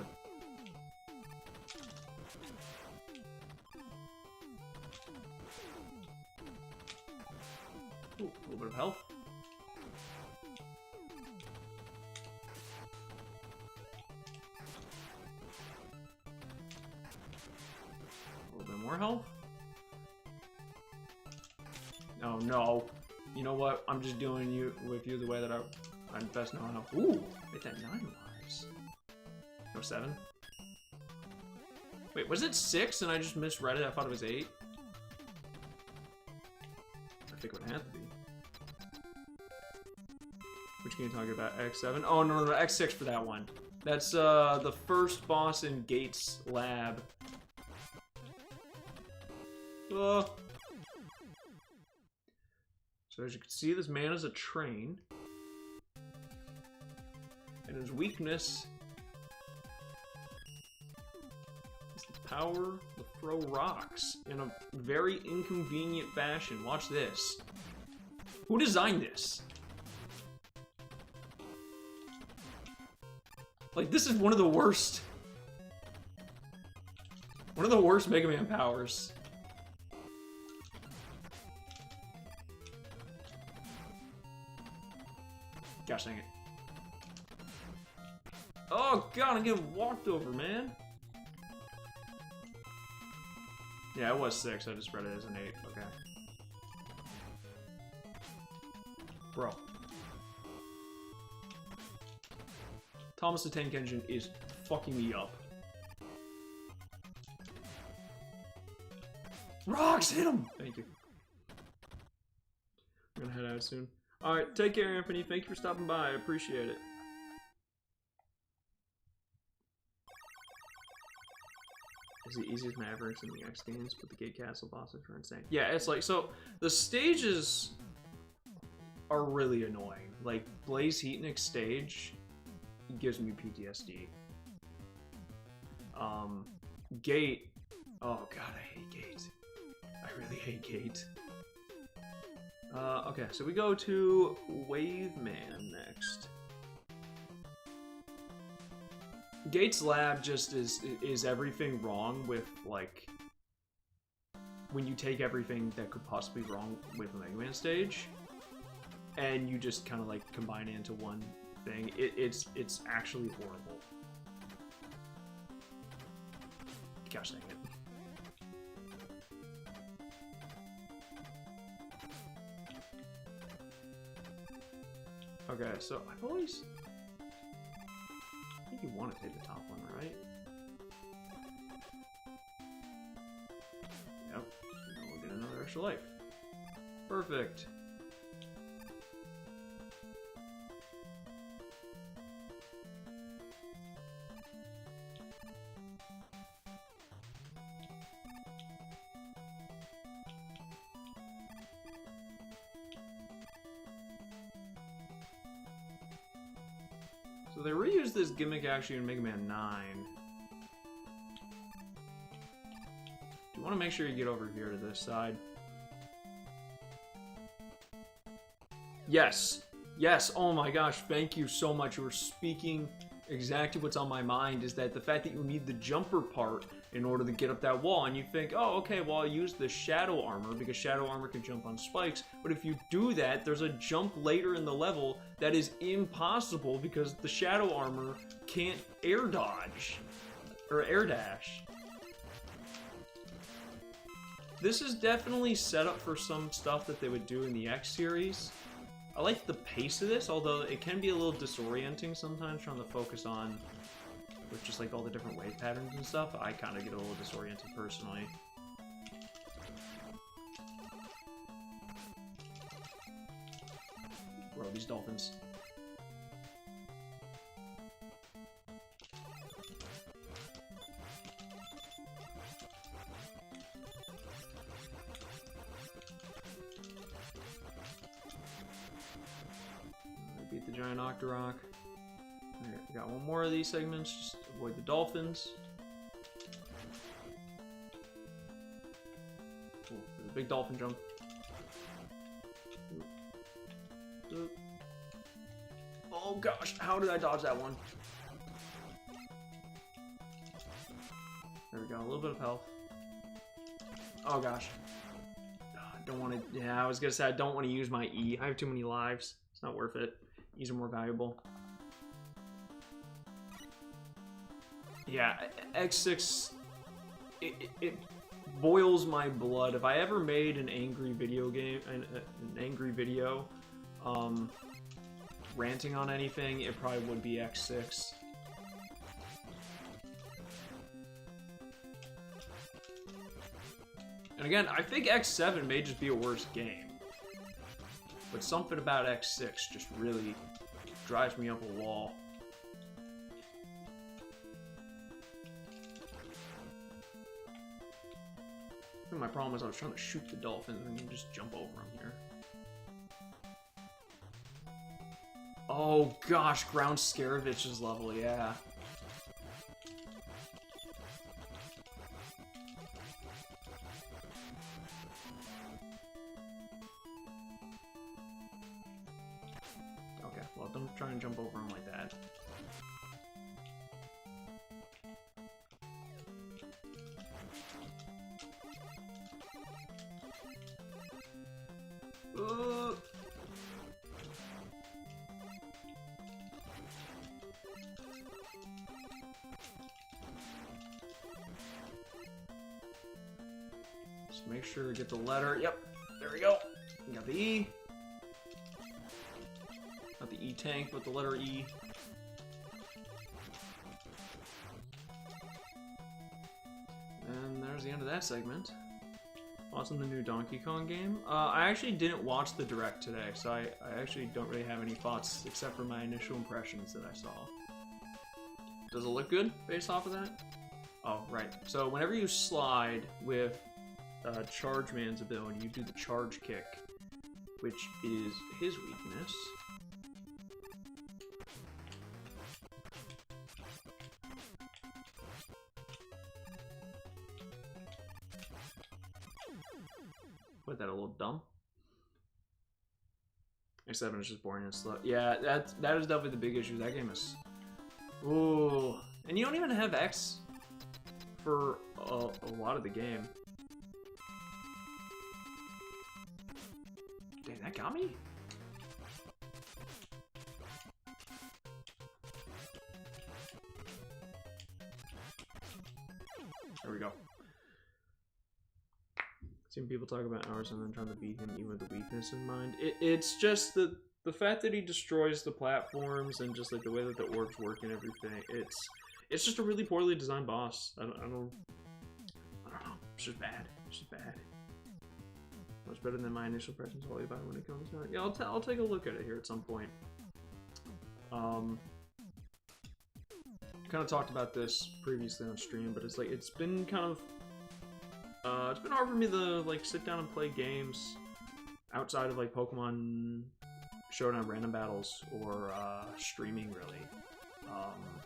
Ooh, a little bit of health. A little bit more health. Oh no. You know what? I'm just doing you with you the way that I best know how. Ooh, hit that 9 lives. No 7. Wait, was it 6 and I just misread it? I thought it was 8. I think it would have to be. Which game are you talking about? X7? Oh, no, X6 for that one. That's the first boss in Gates' lab. So as you can see, this man is a train. And his weakness is the power to throw rocks in a very inconvenient fashion. Watch this. Who designed this? Like, this is one of the worst. One of the worst Mega Man powers. Gosh dang it. Oh god, I'm getting walked over, man. Yeah, it was 6. I just read it as an 8. Okay. Bro. Thomas the Tank Engine is fucking me up. Rocks, hit him! Thank you. I'm gonna head out soon. Alright, take care, Anthony. Thank you for stopping by. I appreciate it. Is the easiest Mavericks in the X games, but the Gate Castle bosses are insane. Yeah, it's like, so, the stages are really annoying. Like, Blaze Heatnik's stage gives me PTSD. Gate, oh god, I hate Gate. I really hate Gate. Okay, so we go to Waveman next. Gates' lab just is everything wrong with, like, when you take everything that could possibly be wrong with a Mega Man stage, and you just kind of, like, combine it into one thing. It's actually horrible. Gosh dang it. Okay, so I've always... I think you want to take the top one, right? Yep. Now we'll get another extra life. Perfect. So they reused this gimmick actually in Mega Man 9. You want to make sure you get over here to this side. Yes. Yes. Oh my gosh. Thank you so much. You were speaking exactly what's on my mind, is that the fact that you need the jumper part in order to get up that wall, and you think, oh, okay, well, I'll use the shadow armor because shadow armor can jump on spikes, but if you do that, there's a jump later in the level that is impossible because the shadow armor can't air dodge or air dash. This is definitely set up for some stuff that they would do in the X series. I like the pace of this, although it can be a little disorienting sometimes trying to focus on with just like all the different wave patterns and stuff. I kind of get a little disoriented personally. Bro, these dolphins. Beat the giant Octorok. Alright, we got one more of these segments. Just avoid the dolphins. Cool. There's a big dolphin jump. Oh gosh, how did I dodge that one? There we go, a little bit of health. Oh gosh. I don't want to. Yeah, I was gonna say I don't want to use my E. I have too many lives. It's not worth it. These are more valuable. Yeah, X6, it boils my blood. If I ever made an angry video game, an angry video, ranting on anything, it probably would be X6. And again, I think X7 may just be a worse game. But something about X6 just really drives me up a wall. And my problem is I was trying to shoot the dolphins and you just jump over them here. Oh gosh, Ground Scaravich's level, yeah. Well, don't try and jump over him like that. Just make sure to get the letter. Yep, there we go. We got the E. Not the E-tank, but the letter E. And there's the end of that segment. Watching the new Donkey Kong game. I actually didn't watch the Direct today, so I actually don't really have any thoughts except for my initial impressions that I saw. Does it look good based off of that? Oh, right. So whenever you slide with Charge Man's ability, you do the charge kick, which is his weakness. What, that a little dumb? X7 is just boring and slow. Yeah, that is definitely the big issue. That game is... Ooh. And you don't even have X for a lot of the game. Dang, that got me? There we go. Seen people talk about hours and then trying to beat him even with the weakness in mind. It's just the fact that he destroys the platforms and just like the way that the orbs work and everything. It's just a really poorly designed boss. I don't know. It's just bad. It's just bad. Much better than my initial impressions all about it when it comes out. Yeah, I'll take a look at it here at some point. Kind of talked about this previously on stream, but it's like it's been kind of it's been hard for me to like sit down and play games outside of like Pokemon Showdown random battles or streaming really.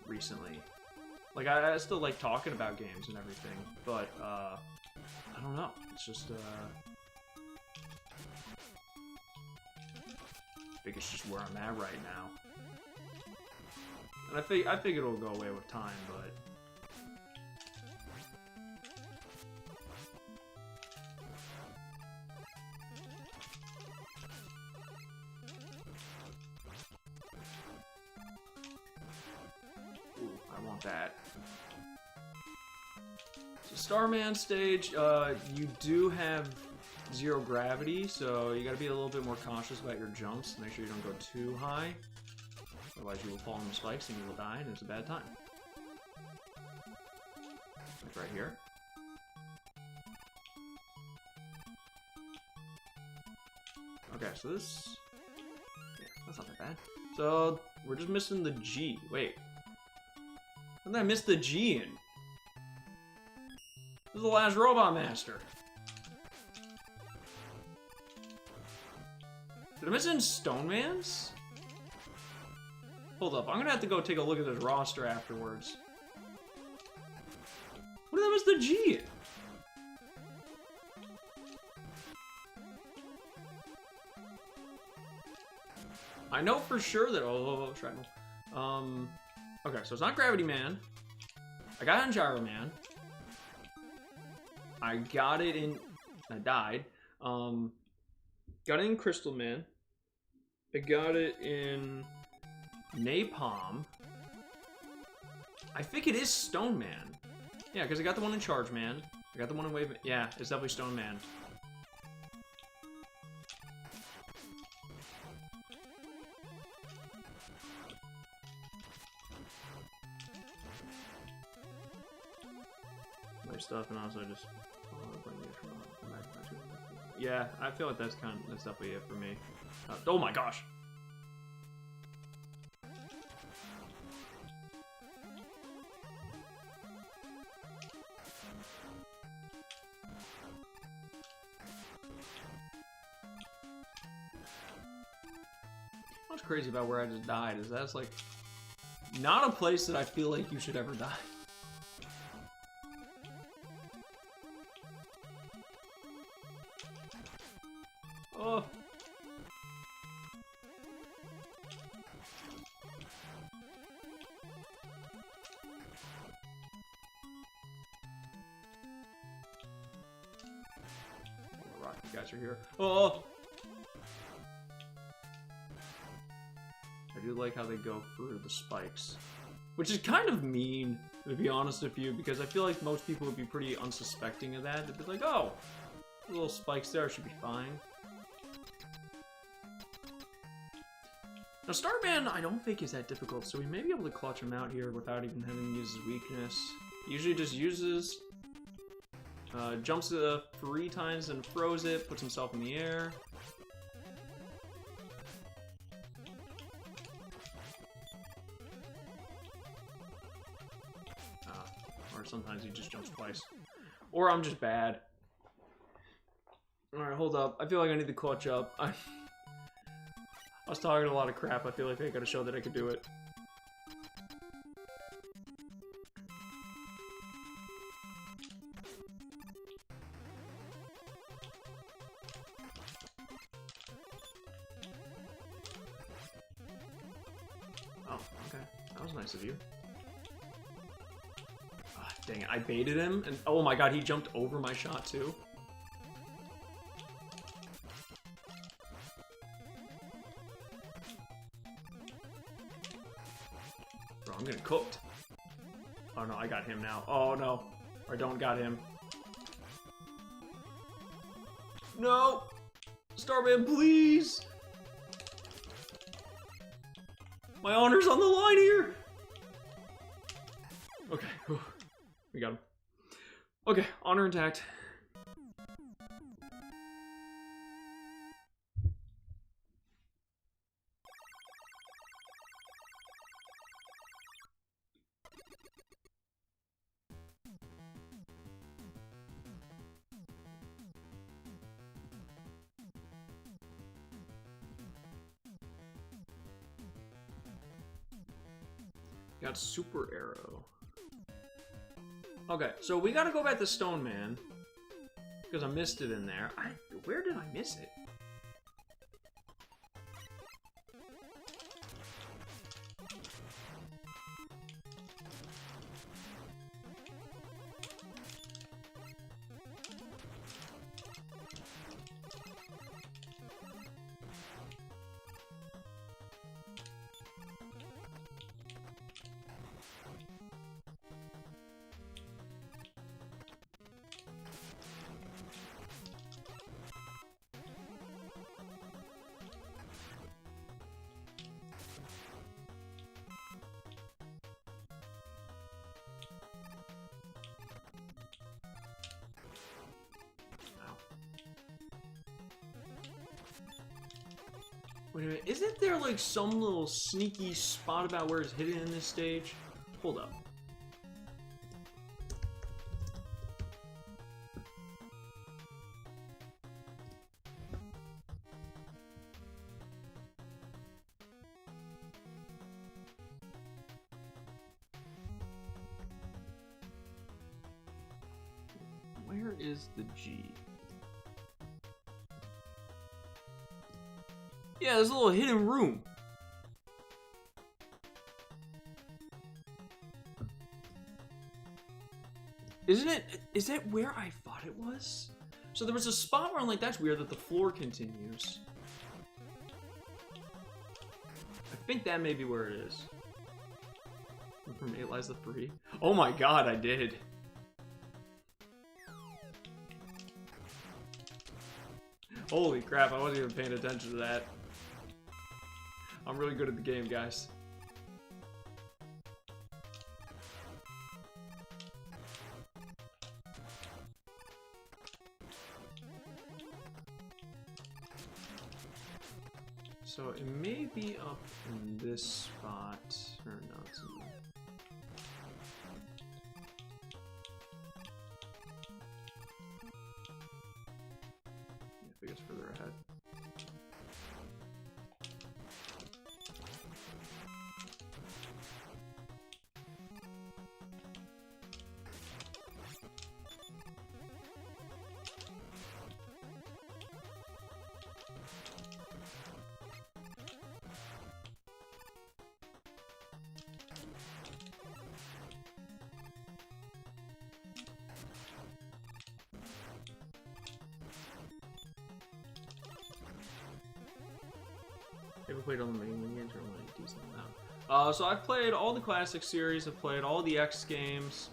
recently. Like, I still like talking about games and everything, but, I don't know. It's just, I think it's just where I'm at right now. And I think it'll go away with time, but... Ooh, I want that. So Starman stage, you do have 0 gravity, so you gotta be a little bit more cautious about your jumps. Make sure you don't go too high. Otherwise you will fall on the spikes and you will die, and it's a bad time. Like right here. Okay, so this... Yeah, that's not that bad. So, we're just missing the G. Wait. When did I miss the G in? This is the last Robot Master. Did I miss it in Stone Man's? Hold up, I'm gonna have to go take a look at this roster afterwards. What did I miss the G in? I know for sure that... Oh, shrapnel. Okay, so it's not Gravity Man. I got it in Gyro Man. I got it in... I died. Got it in Crystal Man. I got it in Napalm. I think it is Stone Man. Yeah, because I got the one in Charge Man. I got the one in Wave Man. Yeah, it's definitely Stone Man. My stuff, and also just... Yeah, I feel like that's definitely it for me. Oh my gosh! What's crazy about where I just died is that's like not a place that I feel like you should ever die. Oh. The rocky guys are here. Oh. I do like how they go through the spikes, which is kind of mean, to be honest with you, because I feel like most people would be pretty unsuspecting of that. They'd be like, oh, little spikes there should be fine. Now, Starman, I don't think is that difficult, so we may be able to clutch him out here without even having to use his weakness. He usually just uses, jumps 3 times and throws it, puts himself in the air. Or sometimes he just jumps twice. Or I'm just bad. Alright, hold up. I feel like I need to clutch up. I was talking a lot of crap. I feel like I gotta show that I could do it. Oh, okay. That was nice of you. Ah, dang it. I baited him, and oh my god, he jumped over my shot too. I'm getting cooked. Oh no, I got him now. Oh no. Or I don't got him. No! Starman, please! My honor's on the line here! Okay, whew. We got him. Okay, honor intact. Got Super Arrow. Okay, so we gotta go back to Stone Man. Because I missed it in there. Where did I miss it? Wait a minute, isn't there like some little sneaky spot about where it's hidden in this stage? Hold up. Where is the G? Yeah, there's a little hidden room. Isn't it? Is that where I thought it was? So there was a spot where I'm like, that's weird that the floor continues. I think that may be where it is. From 8 Lies the Free. Oh my god, I did. Holy crap, I wasn't even paying attention to that. I'm really good at the game, guys. So it may be up in this spot, or no, it's in there. Yeah, I think it's further ahead. Ever played on the main games or like decent amount? So I've played all the classic series. I've played all the X games,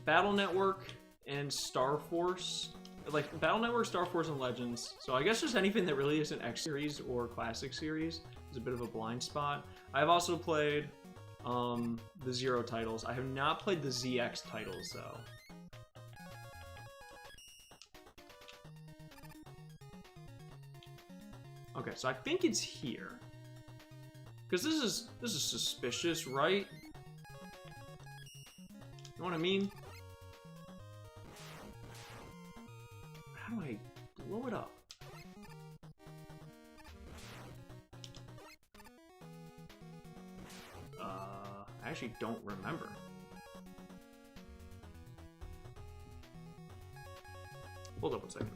Battle Network, and Star Force. Like Battle Network, Star Force, and Legends. So I guess just anything that really isn't X series or classic series is a bit of a blind spot. I've also played the Zero titles. I have not played the ZX titles though. Okay, so I think it's here. Because this is suspicious, right? You know what I mean? How do I blow it up? I actually don't remember. Hold up one second.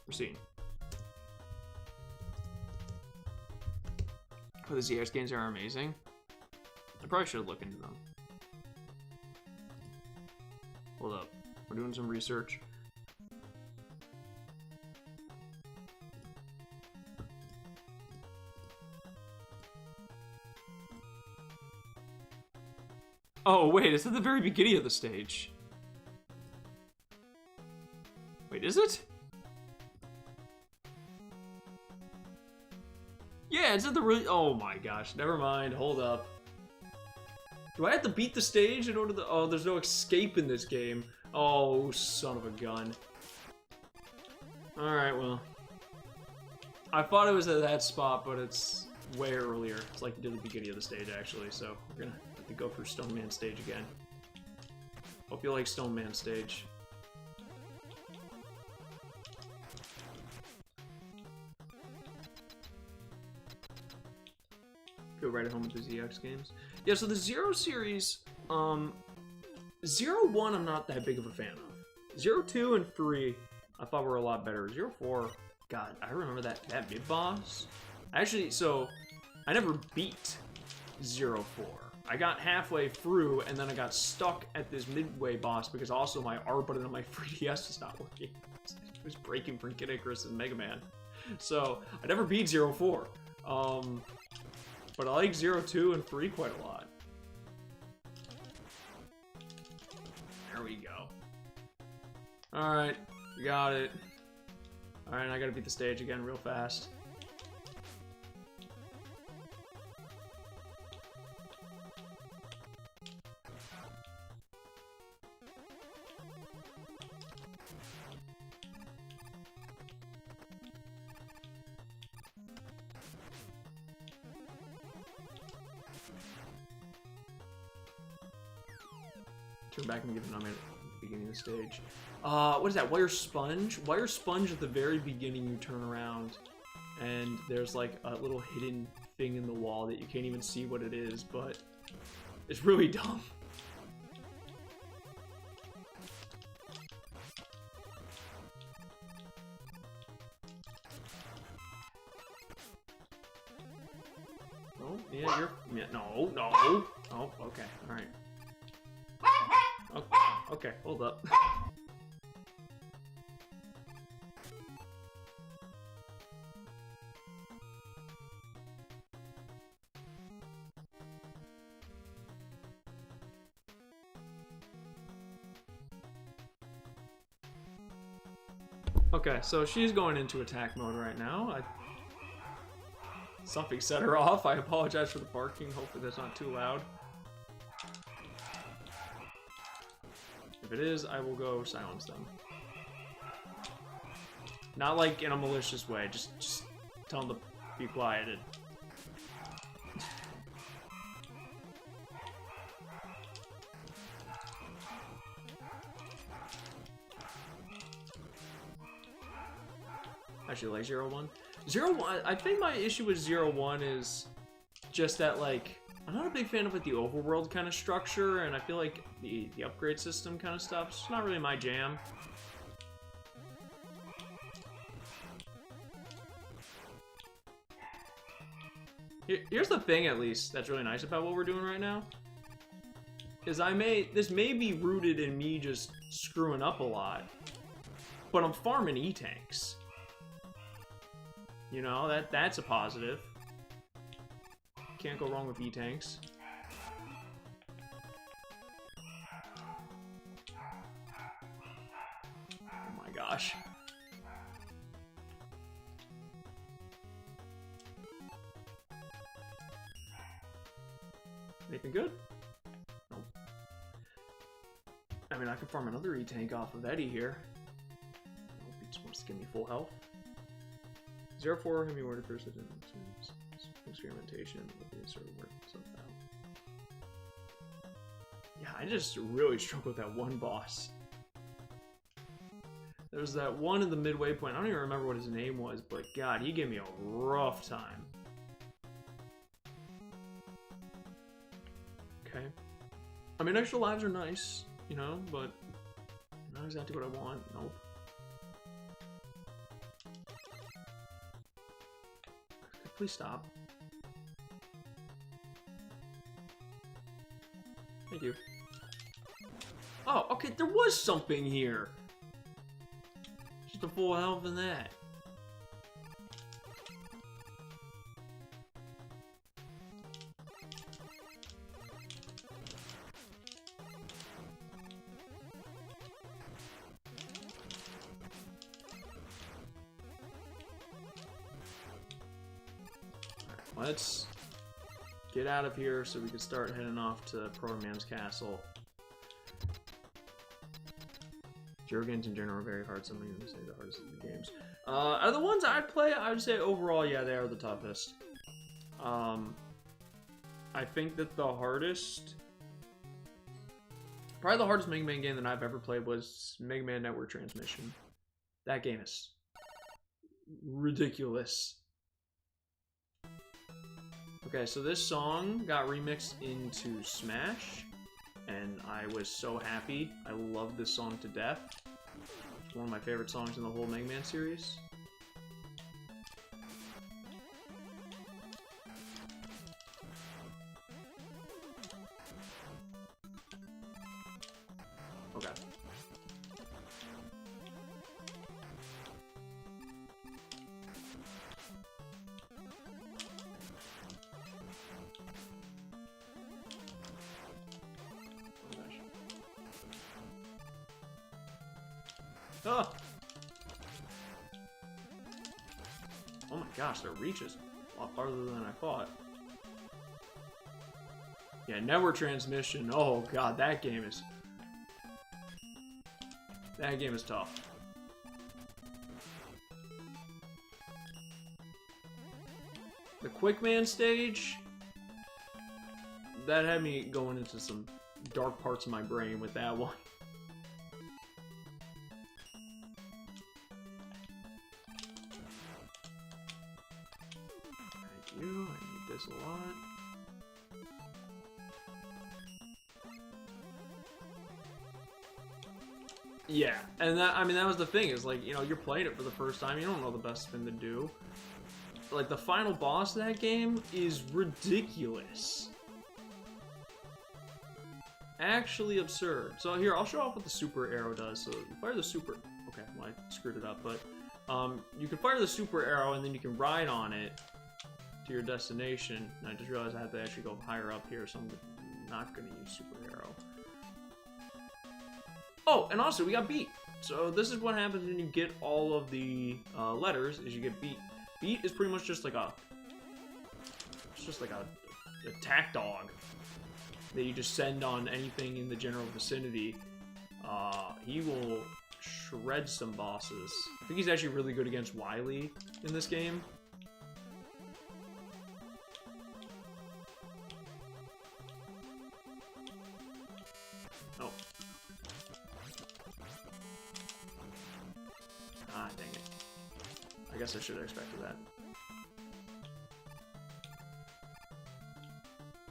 We're seeing. Oh, the ZX games are amazing. I probably should look into them. Hold up. We're doing some research. Oh, wait, it's at the very beginning of the stage. Wait, is it? Yeah, it's at the really. Oh my gosh, never mind. Hold up. Do I have to beat the stage in order to? Oh, there's no escape in this game. Oh, son of a gun. All right, well, I thought it was at that spot, but it's way earlier. It's like near the beginning of the stage, actually. So we're gonna have to go through Stone Man stage again. Hope you like Stone Man stage. Go right at home with the ZX games. Yeah, so the Zero series, 0-1 I'm not that big of a fan of. 0-2 and 3 I thought were a lot better. 0-4, God, I remember that mid-boss. Actually, so I never beat 0-4. I got halfway through, and then I got stuck at this midway boss because also my R button on my 3DS is not working. It was breaking for Kid Icarus and Mega Man. So, I never beat 0-4. But I like 0-2 and 3 quite a lot. There we go. Alright, we got it. Alright, I gotta beat the stage again real fast. Turn back and give it on me at the beginning of the stage. What is that? Wire Sponge? Wire Sponge at the very beginning, you turn around, and there's like a little hidden thing in the wall that you can't even see what it is, but it's really dumb. Oh, yeah, you're... Yeah, no. Oh, okay, alright. Okay, hold up. Okay, so she's going into attack mode right now. Something set her off. I apologize for the barking. Hopefully that's not too loud. If it is, I will go silence them. Not like in a malicious way, just tell them to be quieted. Actually, like 0-1. 0-1, I think my issue with 0-1 is just that, like, I'm not a big fan of like the overworld kind of structure, and I feel like the upgrade system kind of stuff is not really my jam. Here's the thing, at least, that's really nice about what we're doing right now. Is this may be rooted in me just screwing up a lot, but I'm farming E-tanks. You know, that's a positive. Can't go wrong with E-tanks. Oh my gosh. Anything good? Nope. I mean, I could farm another E-tank off of Eddie here. Nope, he just wants to give me full health. 0-4, Hemi Word Curse experimentation with the sort of work stuff out. Yeah, I just really struggled with that one boss. There was that one in the midway point. I don't even remember what his name was, but God, he gave me a rough time. Okay. I mean, extra lives are nice, you know, but not exactly what I want. Nope. Please stop. Thank you. Oh, okay, there was something here. Just a full health in that. Let's get out of here so we can start heading off to Proto Man's Castle. Jurgens in general are very hard. Some of you say the hardest of the games. Out of the ones I'd play, I would say overall, yeah, they are the toughest. I think that the hardest... Probably the hardest Mega Man game that I've ever played was Mega Man Network Transmission. That game is ridiculous. Okay, so this song got remixed into Smash, and I was so happy. I love this song to death. It's one of my favorite songs in the whole Mega Man series. Okay. Oh! Oh my gosh, their reach is a lot farther than I thought. Yeah, network transmission. Oh god, that game is... That game is tough. The Quickman stage... That had me going into some dark parts of my brain with that one. I need this a lot. Yeah, and that, I mean, that was the thing, is like, you know, you're playing it for the first time, you don't know the best thing to do. Like, the final boss of that game is ridiculous. Actually absurd. So here, I'll show off what the super arrow does. So you fire the super... Okay, well, I screwed it up, but... you can fire the super arrow, and then you can ride on it to your destination. And I just realized I had to actually go higher up here, so I'm not going to use super arrow. Oh, and also, we got beat. So this is what happens when you get all of the letters, is you get beat. Beat is pretty much just like a... It's just like a attack dog that you just send on anything in the general vicinity. He will shred some bosses. I think he's actually really good against Wily in this game. Oh. Ah, dang it. I guess I should have expected that.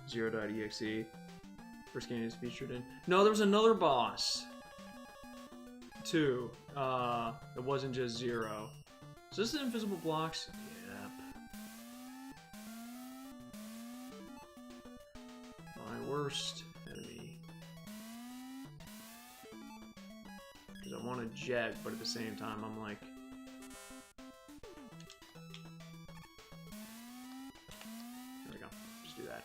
Zero.exe. First game is featured in. No, there was another boss. Two. It wasn't just Zero. So this is Invisible Blocks? Yep. My worst enemy. Because I want a jet, but at the same time, I'm like... There we go. Just do that.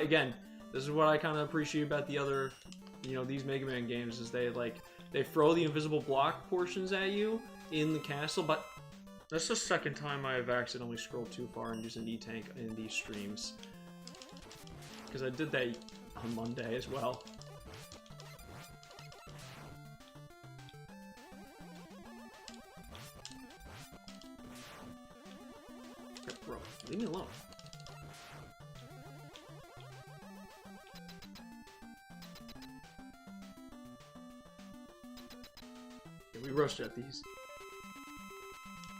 Again, this is what I kind of appreciate about the other, you know, these Mega Man games, is they throw the invisible block portions at you in the castle, but that's the second time I've accidentally scrolled too far and used an E-Tank in these streams. Because I did that on Monday as well. Okay, bro, leave me alone. We rushed at these.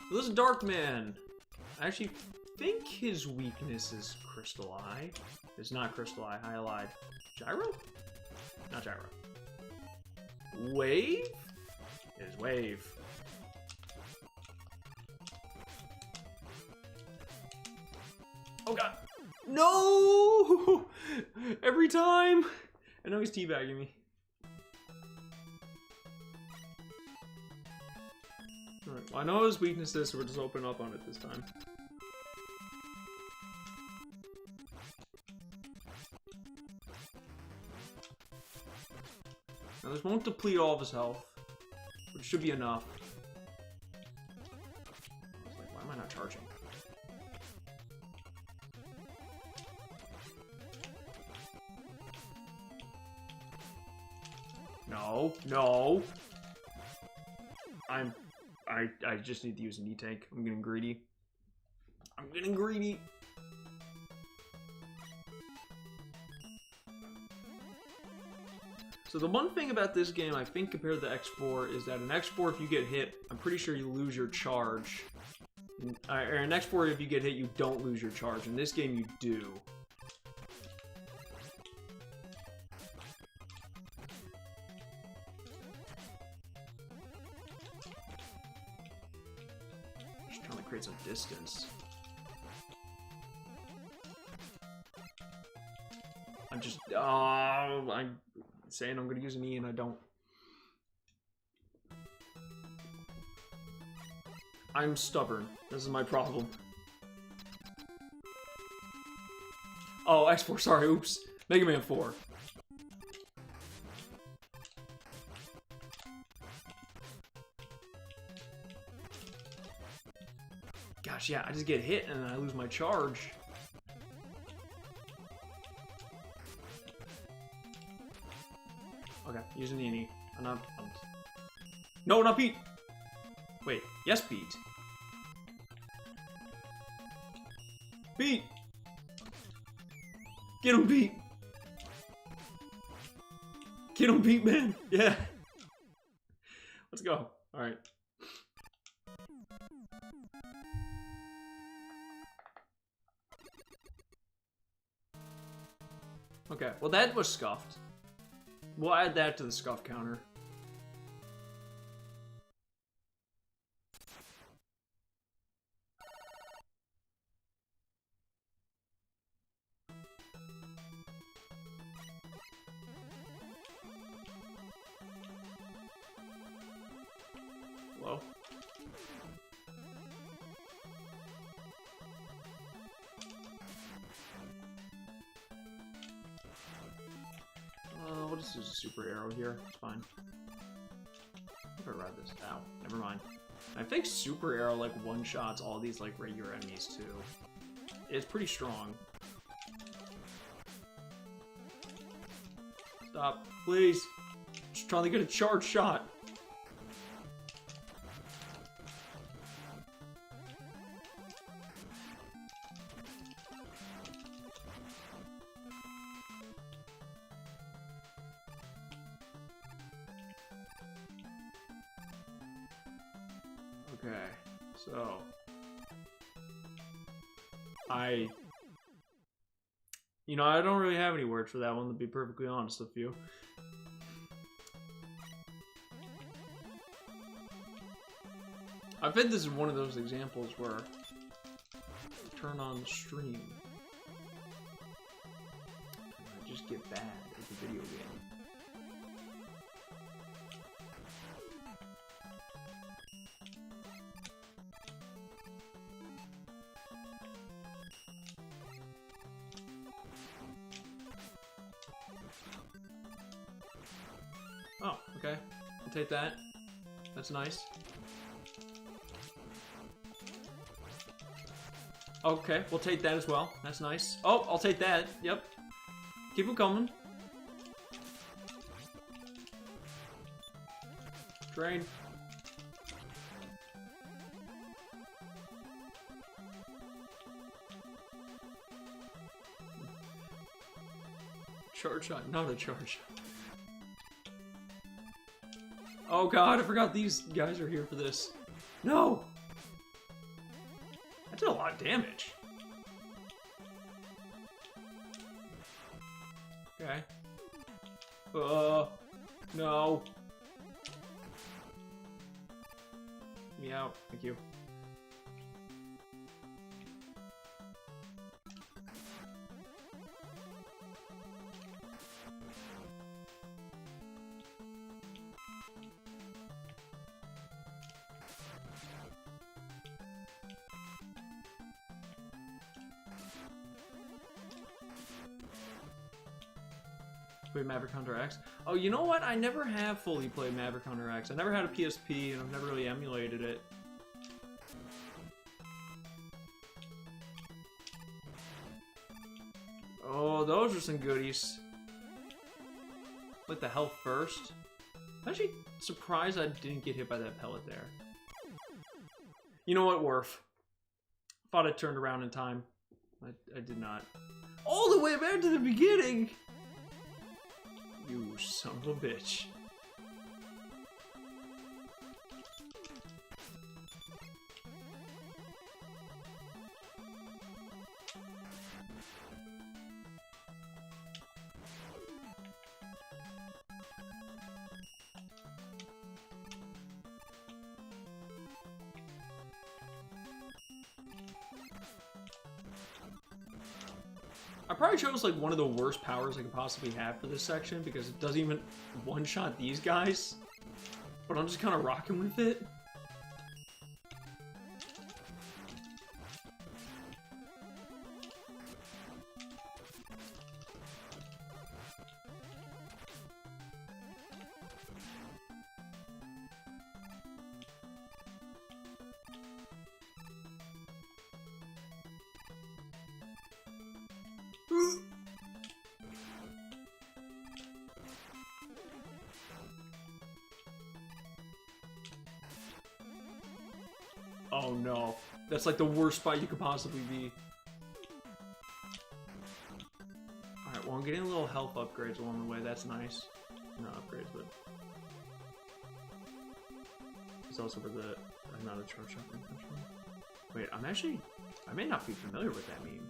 So this is Darkman. I actually think his weakness is Crystal Eye. It's not Crystal Eye. I lied. Gyro? Not Gyro. Wave? It is Wave. Oh god. No! Every time! I know he's teabagging me. Alright, well, I know his weakness is, so we're just open up on it this time. Now this won't deplete all of his health, but it should be enough. I was like, why am I not charging? No, no. I just need to use an E-Tank. I'm getting greedy. I'm getting greedy. So the one thing about this game, I think, compared to X4, is that in X4, if you get hit, I'm pretty sure you lose your charge. Or in X4, if you get hit, you don't lose your charge. In this game, you do. Just trying to create some distance. I'm just, I'm saying I'm gonna use an E and I don't. I'm stubborn. This is my problem. Oh, X4, sorry, oops. Mega Man 4. Gosh, yeah, I just get hit and then I lose my charge. Okay, using the E. No, not Pete! Wait, yes, Pete. Pete! Get him, Pete! Get him, Pete, man! Yeah! Let's go. Alright. Okay, well that was scuffed. We'll add that to the scuff counter. Hello? We'll just use a super arrow here. It's fine. If I ride this out, never mind. I think super arrow like one-shots all these like regular enemies too. It's pretty strong. Stop, please. Just trying to get a charge shot. Okay, so I don't really have any words for that one, to be perfectly honest with you. I think this is one of those examples where turn on the stream. I just get bad at the video game. Oh, okay. I'll take that. That's nice. Okay, we'll take that as well. That's nice. Oh, I'll take that. Yep. Keep them coming. Train. Charge shot, not a charge shot. Oh god, I forgot these guys are here for this. No! That did a lot of damage. Okay. No. Get me out. Thank you. Play Maverick Hunter X. Oh, you know what? I never have fully played Maverick Hunter X. I never had a PSP, and I've never really emulated it. Oh, those are some goodies. Like the health first. I'm actually surprised I didn't get hit by that pellet there. You know what, Worf? Thought I turned around in time. I did not. All the way back to the beginning! You son of a bitch. I probably chose like one of the worst powers I could possibly have for this section because it doesn't even one-shot these guys. But I'm just kind of rocking with it. Oh no, that's like the worst spot you could possibly be. Alright, well I'm getting a little health upgrades along the way, that's nice. Not upgrades, but... It's also where the amount of charge shot comes from. Wait, I may not be familiar with that meme.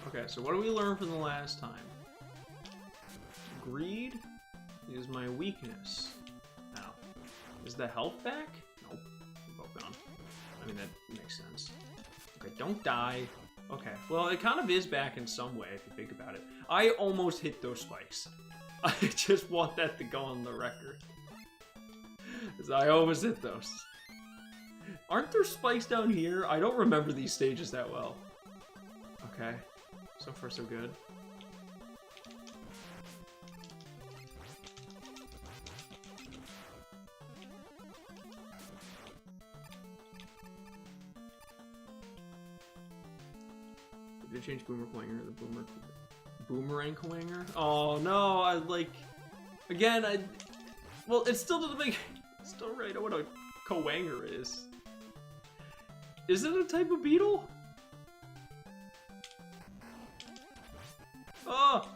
Okay, so what do we learn from the last time? Greed is my weakness. Now, is the health back? Nope. They're both gone. I mean, that makes sense. Okay, don't die. Okay, well, it kind of is back in some way, if you think about it. I almost hit those spikes. I just want that to go on the record. Because I almost hit those. Aren't there spikes down here? I don't remember these stages that well. Okay. So far, so good. Did they change Boomer Quanger to the Boomerang Quanger? Oh no, I like... Again, well, it still doesn't make... Still right, I know what a Quanger is. Is it a type of beetle? Oh!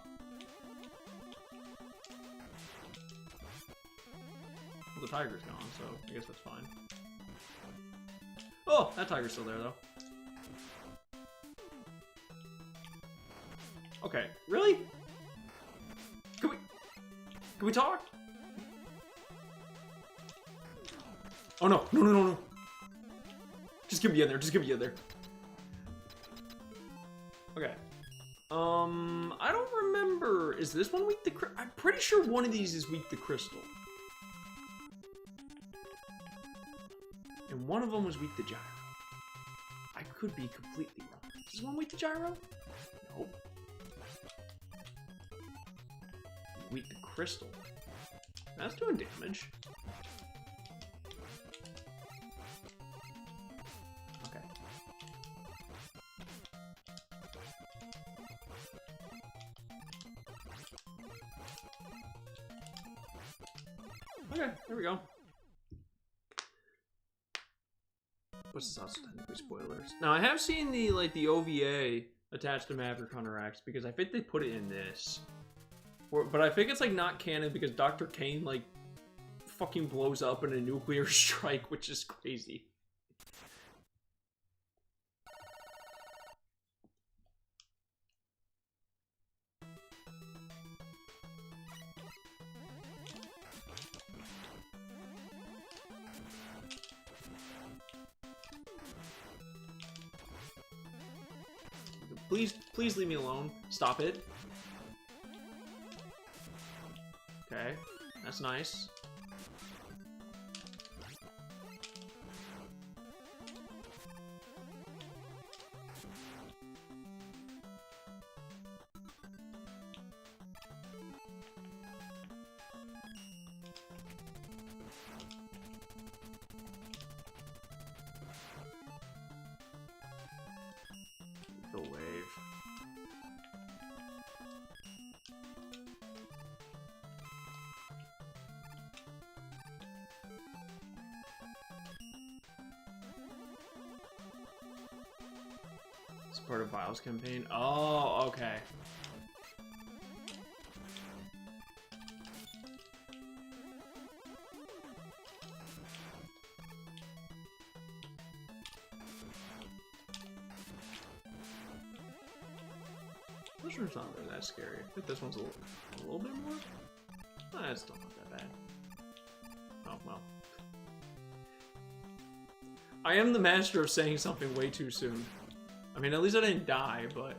Well, the tiger's gone, so I guess that's fine. Oh, that tiger's still there, though. Okay, really? Can we talk? Oh no, no, no, no, no. Just get me in there, just get me in there. Okay. I don't remember. Is this one weak to crystal? I'm pretty sure one of these is weak to crystal. And one of them was weak to gyro. I could be completely wrong. Is this one weak to gyro? Nope. Weak to crystal. That's doing damage. Okay. Okay, there we go. What's this also technically spoilers? Now I have seen the OVA attached to Maverick Hunter X because I think they put it in this. But I think it's like not canon because Dr. Kane like fucking blows up in a nuclear strike, which is crazy. Please leave me alone. Stop it. Okay, that's nice. The wave. part of Vile's campaign. Oh, okay. This one's not really that scary. I think this one's a little bit more. It's still not that bad. Oh, well. I am the master of saying something way too soon. I mean, at least I didn't die, but...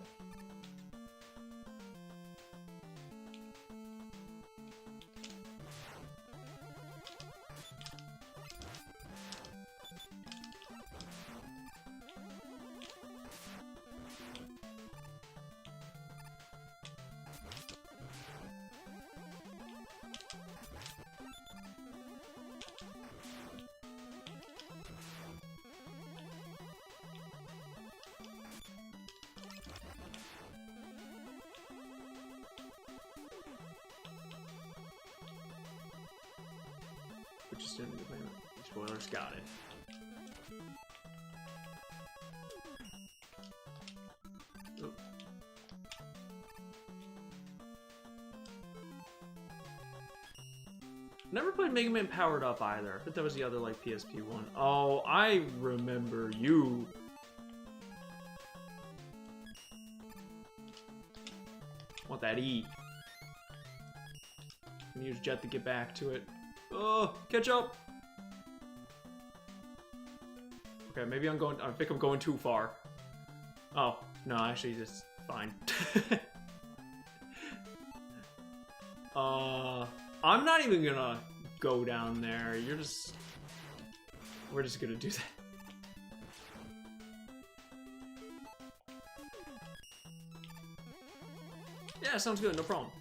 Just didn't play it. Spoilers, got it. Oh. Never played Mega Man Powered Up either. I think that was the other like PSP one. Oh, I remember you. Want that E? Can use Jet to get back to it. Oh, catch up! Okay, maybe I think I'm going too far. Oh, no, actually, it's fine. I'm not even gonna go down there. We're just gonna do that. Yeah, sounds good, no problem.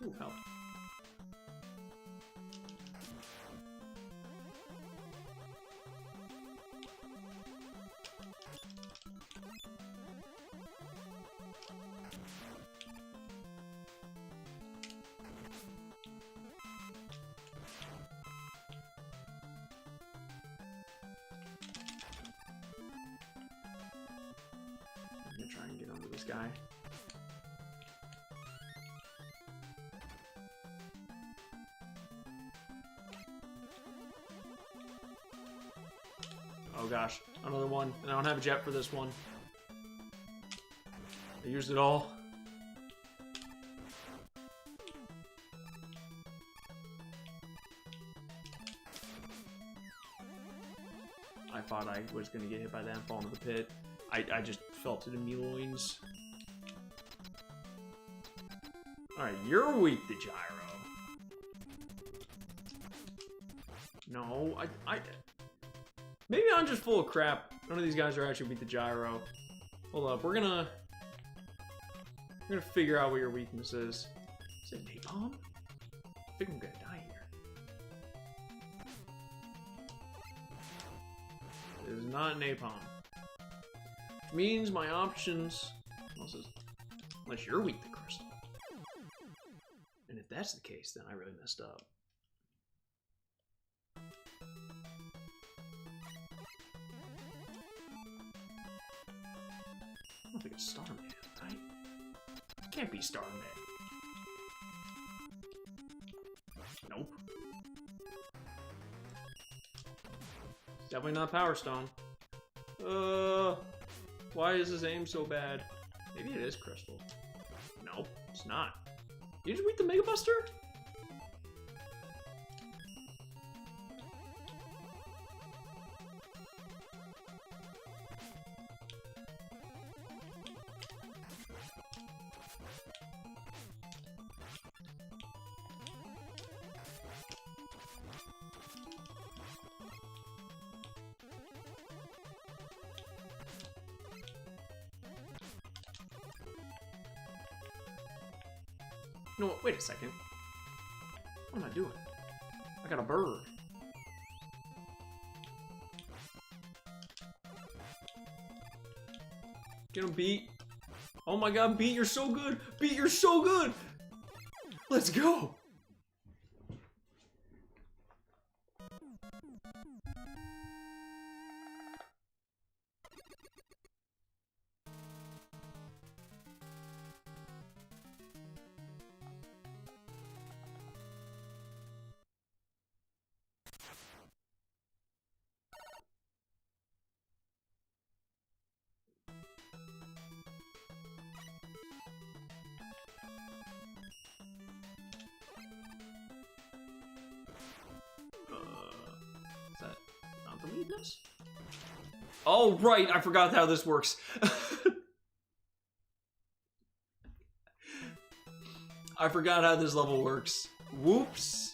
Ooh, help. I'm gonna try and get onto this guy. Oh gosh, another one. And I don't have a jet for this one. I used it all. I thought I was gonna get hit by that and fall into the pit. I just felt it in me loins. Alright, you're weak to gyro. No, maybe I'm just full of crap. None of these guys are actually weak to gyro. Hold up, we're gonna figure out what your weakness is. Is it napalm? I think I'm gonna die here. It is not napalm. Which means my options, unless you're weak to crystal. And if that's the case, then I really messed up. I don't think it's Starman, right? It can't be Starman. Nope. It's definitely not Power Stone. Why is his aim so bad? Maybe it is Crystal. Nope, it's not. You just beat the Mega Buster? No, wait a second. What am I doing? I got a bird. Get him, Beat. Oh my god, Beat, you're so good! Beat, you're so good! Let's go! Goodness. Oh, right, I forgot how this works. I forgot how this level works. Whoops.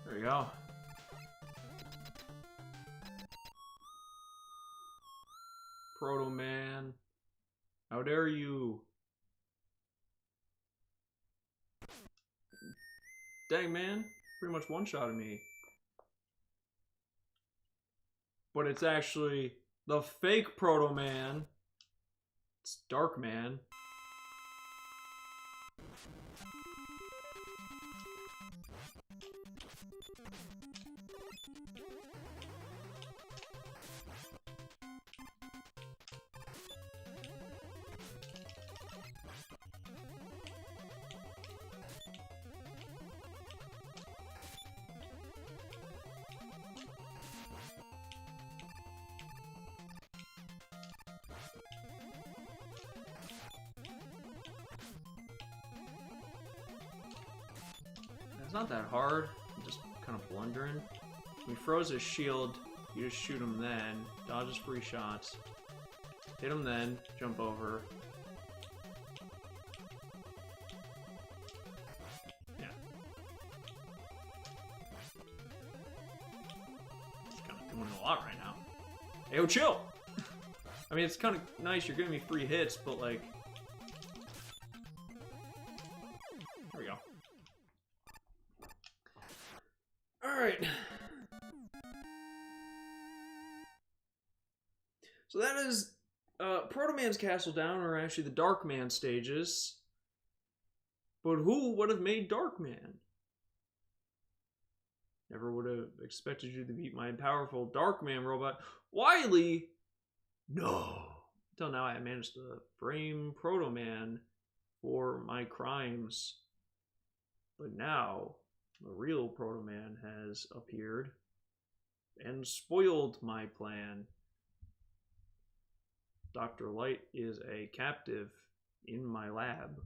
There we go. Proto Man. How dare you? Dang, man. Pretty much one-shotted me. But it's actually the fake Proto Man. It's Dark Man. It's not that hard. I'm just kind of blundering. We froze his shield. You just shoot him then. Dodge his free shots. Hit him then. Jump over. Yeah. He's kind of doing a lot right now. Hey, yo, chill! I mean, it's kind of nice you're giving me free hits, but like... There we go. Alright. So that is Proto Man's Castle Down, or actually the Dark Man stages. But who would have made Dark Man? Never would have expected you to beat my powerful Dark Man robot, Wily! No! Until now I managed to frame Proto Man for my crimes. But now, the real Proto Man has appeared and spoiled my plan. Dr. Light is a captive in my lab.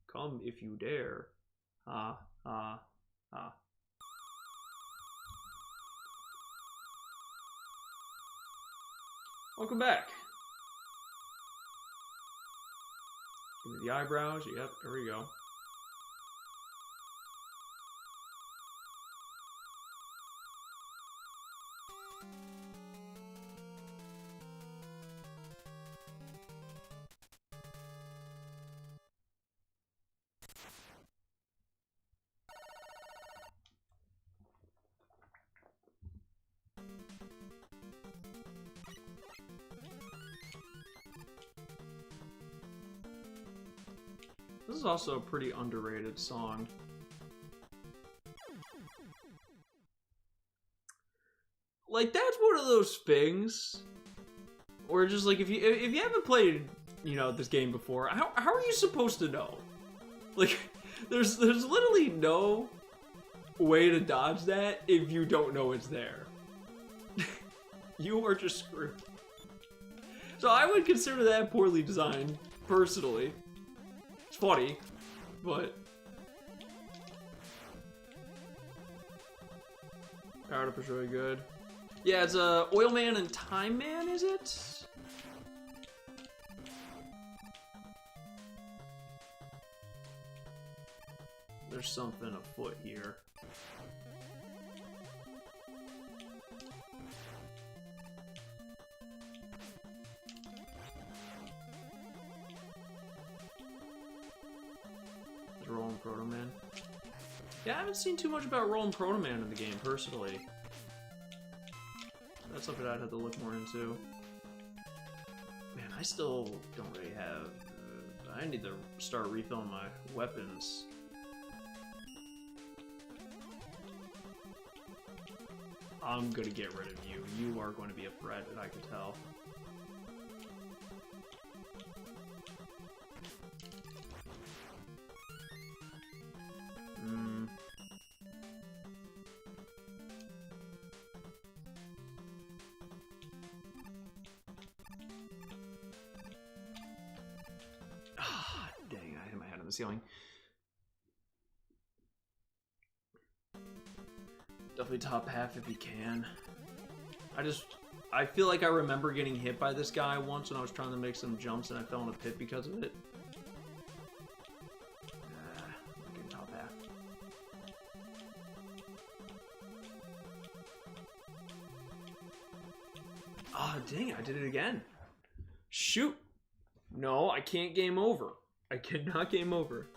Come if you dare. Ha, ha, ha. Welcome back. Give me the eyebrows. Yep, there we go. This is also a pretty underrated song. Like, that's one of those things where just like if you haven't played, you know, this game before, how are you supposed to know? Like, there's literally no way to dodge that if you don't know it's there. You are just screwed. So I would consider that poorly designed, personally. It's funny, but... Powered up is really good. Yeah, it's Oil Man and Time Man, is it? There's something afoot here. Rolling Proto Man. Yeah, I haven't seen too much about Rolling Proto Man in the game, personally. That's something I'd have to look more into. Man, I still don't really have... I need to start refilling my weapons. I'm gonna get rid of you. You are going to be a threat, and I can tell. Dang, I hit my head on the ceiling. Definitely top half if you can. I feel like I remember getting hit by this guy once when I was trying to make some jumps and I fell in a pit because of it. I'm getting top half. Ah, dang, I did it again. Shoot! No, I can't game over. I cannot game over.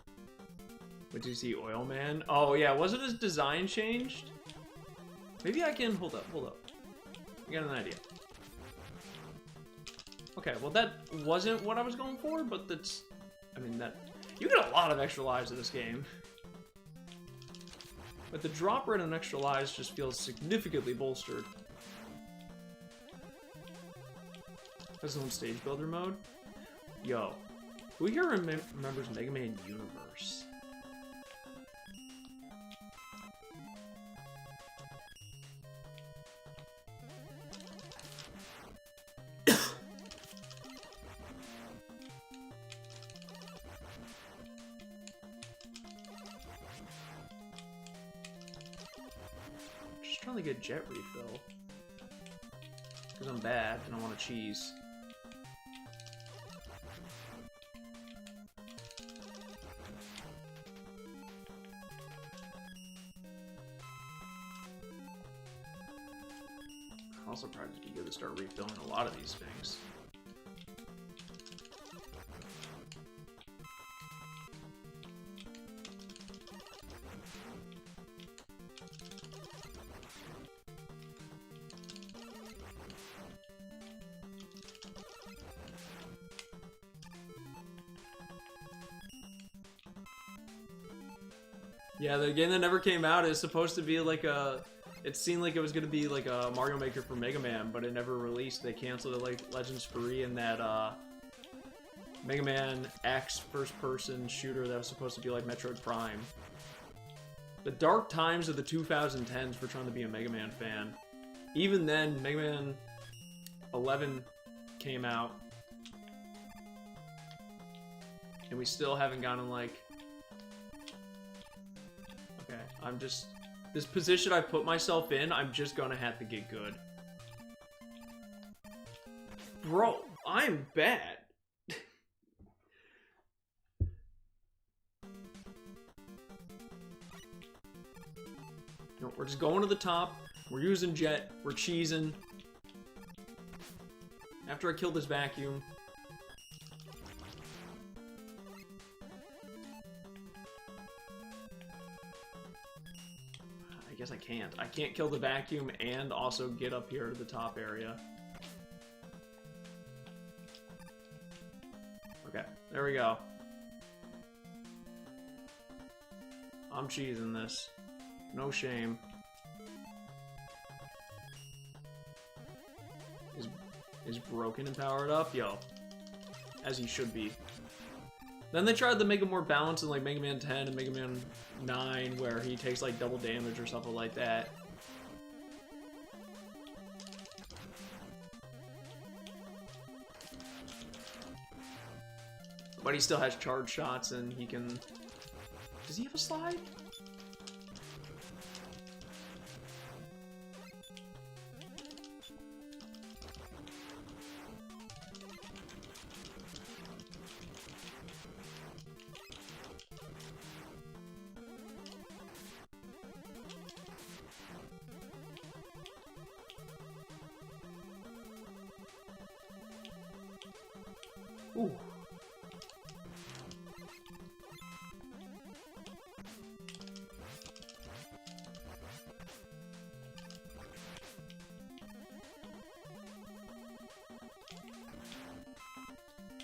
What did you see, Oil Man? Oh yeah, wasn't his design changed? Maybe I can, hold up. I got an idea. Okay, well that wasn't what I was going for, but that's, I mean that, you get a lot of extra lives in this game. But the drop rate on extra lives just feels significantly bolstered. That's on stage builder mode. Yo, who here remembers Mega Man Universe? Just trying to get jet refill. Because I'm bad and I want a cheese. Also probably be good to start refilling a lot of these things. Yeah, the game that never came out is supposed to be like a... It seemed like it was going to be like a Mario Maker for Mega Man, but it never released. They canceled it like Legends 3 and that Mega Man X first-person shooter that was supposed to be like Metroid Prime. The dark times of the 2010s for trying to be a Mega Man fan. Even then, Mega Man 11 came out. And we still haven't gotten like... Okay, I'm just... This position I put myself in, I'm just gonna have to get good. Bro, I'm bad. No, we're just going to the top. We're using jet. We're cheesing. After I kill this vacuum. I guess I can't. I can't kill the vacuum and also get up here to the top area. Okay, there we go. I'm cheesing this. No shame. Is broken and powered up? Yo. As he should be. Then they tried to make it more balanced in like Mega Man 10 and Mega Man 9 where he takes like double damage or something like that. But he still has charge shots and he can... Does he have a slide? Ooh.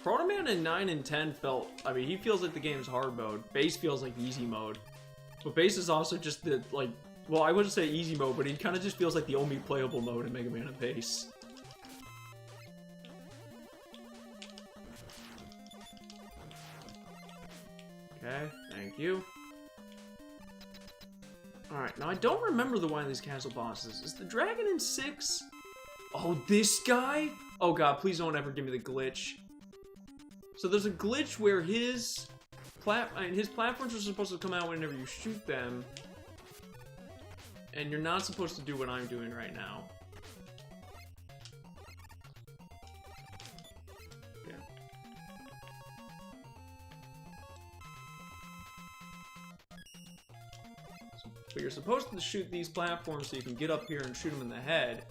Proto Man in 9 and 10 felt, I mean, he feels like the game's hard mode. Base feels like easy mode. But Base is also just the, like, well, I wouldn't say easy mode, but he kind of just feels like the only playable mode in Mega Man and Base. Okay, thank you. Alright, now I don't remember the one of these castle bosses. Is the dragon in 6? Oh, this guy? Oh god, please don't ever give me the glitch. So there's a glitch where his platforms are supposed to come out whenever you shoot them. And you're not supposed to do what I'm doing right now. Yeah. But you're supposed to shoot these platforms so you can get up here and shoot them in the head.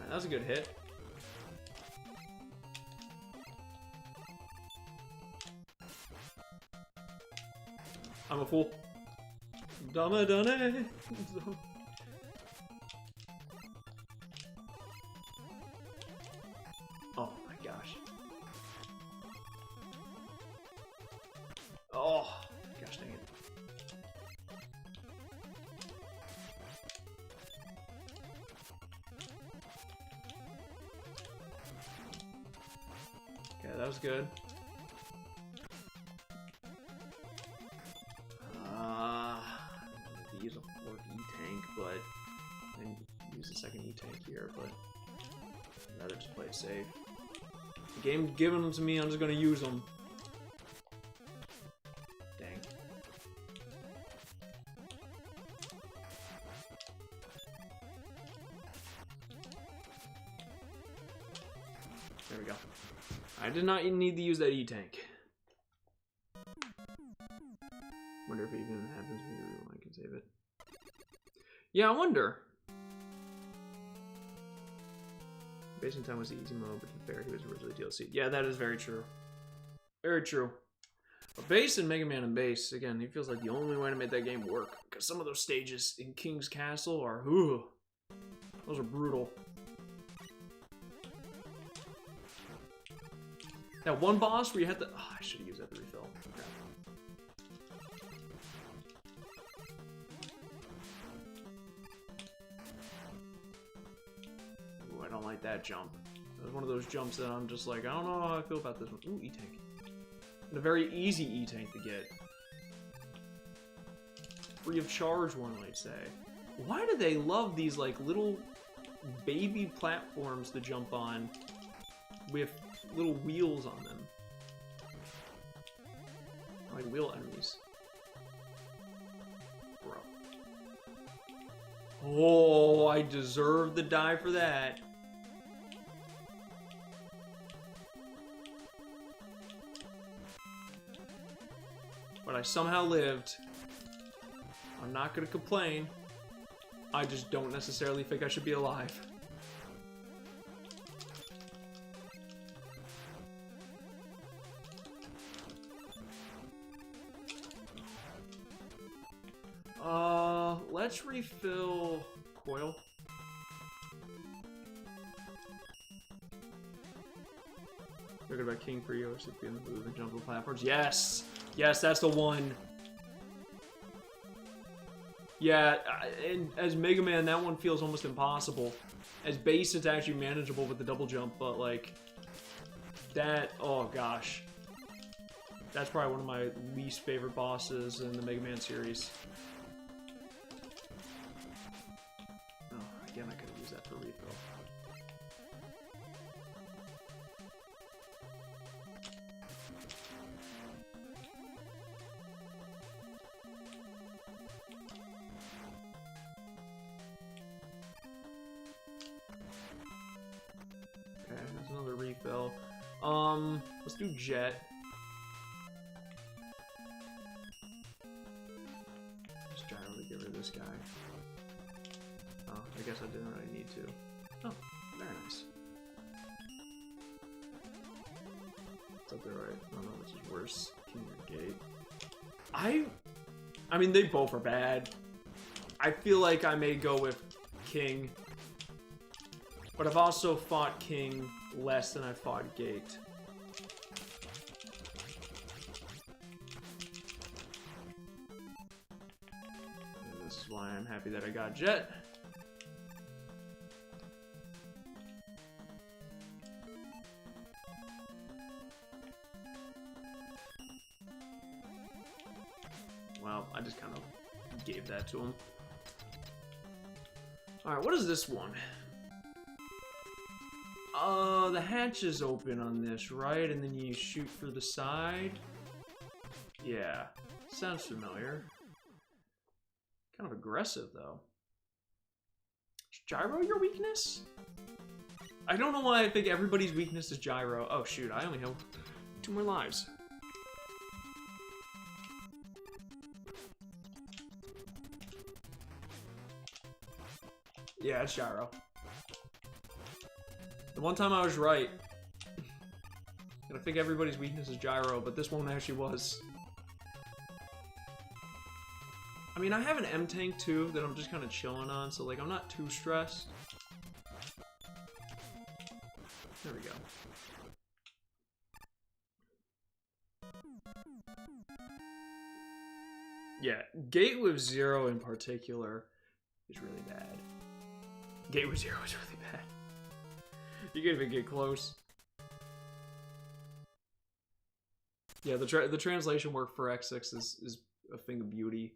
That was a good hit. I'm a fool. Damadane. Oh my gosh. Oh gosh dang it. Okay, that was good. To use a fourth E-Tank, but then use the second E-Tank here, but I'd rather just play it safe. The game giving them to me, I'm just gonna use them. Dang. There we go. I did not need to use that E-Tank. Wonder if it even happens when you rewind, I can save it. Yeah, I wonder. Base in Time was the easy mode, but to be fair, he was originally DLC. Yeah, that is very true. Very true. But Base and Mega Man and Base, again, he feels like the only way to make that game work. Because some of those stages in King's Castle are, ooh, those are brutal. That one boss where you had to, oh, I should have used that to refill. Crap. Ooh, I don't like that jump. That was one of those jumps that I'm just like, I don't know how I feel about this one. Ooh, E-Tank. And a very easy E-Tank to get. Free of charge, one might say. Why do they love these, like, little baby platforms to jump on with little wheels on them? Like wheel enemies. Bro. Oh, I deserve the die for that. But I somehow lived. I'm not gonna complain. I just don't necessarily think I should be alive. Let's refill coil. Forget about King Frio, should be in the move and jump the platforms. Yes! Yes, that's the one. Yeah, and as Mega Man, that one feels almost impossible. As Base, it's actually manageable with the double jump, but like, that, oh gosh. That's probably one of my least favorite bosses in the Mega Man series. Oh, again, I could have used that for refill. Okay, that's another refill. Let's do Jet. Just gyro to get rid of this guy. Oh, I guess I didn't really need to. Oh, very nice. they're right. I don't know which is worse, King or Gate. I mean, they both are bad. I feel like I may go with King, but I've also fought King less than I fought Gate. And this is why I'm happy that I got Jet. Well, I just kind of gave that to him. Alright, what is this one? The hatch is open on this, right? And then you shoot for the side? Yeah. Sounds familiar. Kind of aggressive, though. Is gyro your weakness? I don't know why I think everybody's weakness is gyro. Oh, shoot. I only have 2 more lives. Yeah, it's gyro. The one time I was right. And I think everybody's weakness is gyro, but this one actually was. I mean, I have an M-Tank too that I'm just kind of chilling on, so like I'm not too stressed. There we go. Yeah, Gate with Zero in particular is really bad. Gate with Zero is really bad. You can't even get close. Yeah, the translation work for X6 is a thing of beauty.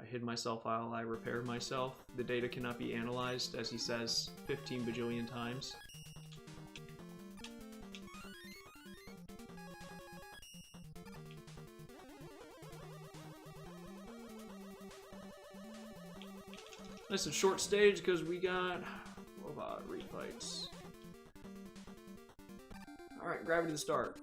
I hid myself while I repaired myself. The data cannot be analyzed, as he says 15 bajillion times. Nice and short stage because we got robot refights. Alright, gravity to start.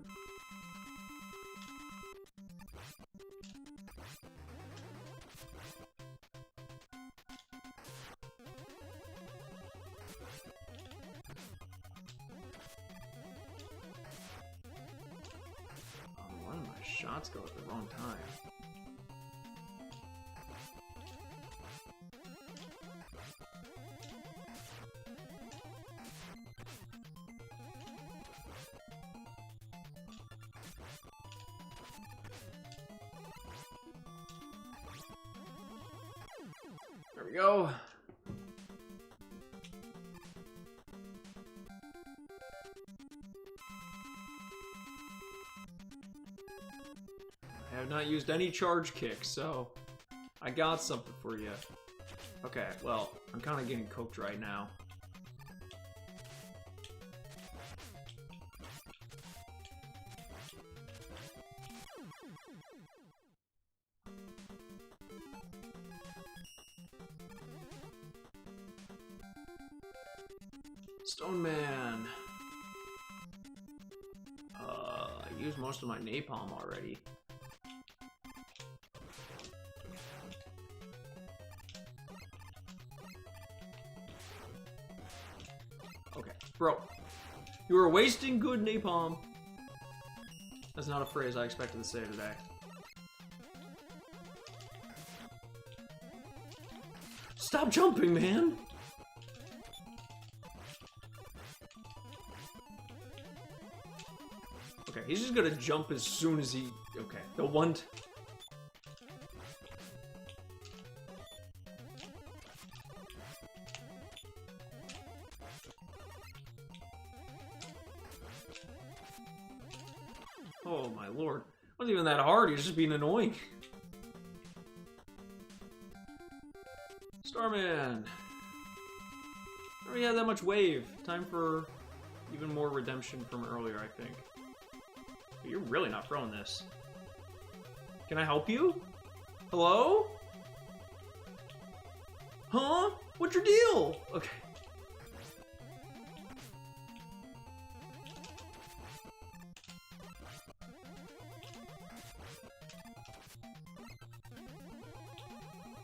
Oh, one of my shots go at the wrong time. There we go. I have not used any charge kicks, so I got something for you. Okay, well, I'm kind of getting cooked right now. Stone Man. I used most of my napalm already. Okay, bro. You were wasting good napalm. That's not a phrase I expected to say today. Stop jumping, man! Okay, he's just gonna jump as soon as he... Okay, the one... Oh my lord. It wasn't even that hard, he was just being annoying. Starman! I already had that much wave. Time for even more redemption from earlier, I think. But you're really not throwing this. Can I help you? Hello? Huh? What's your deal? Okay.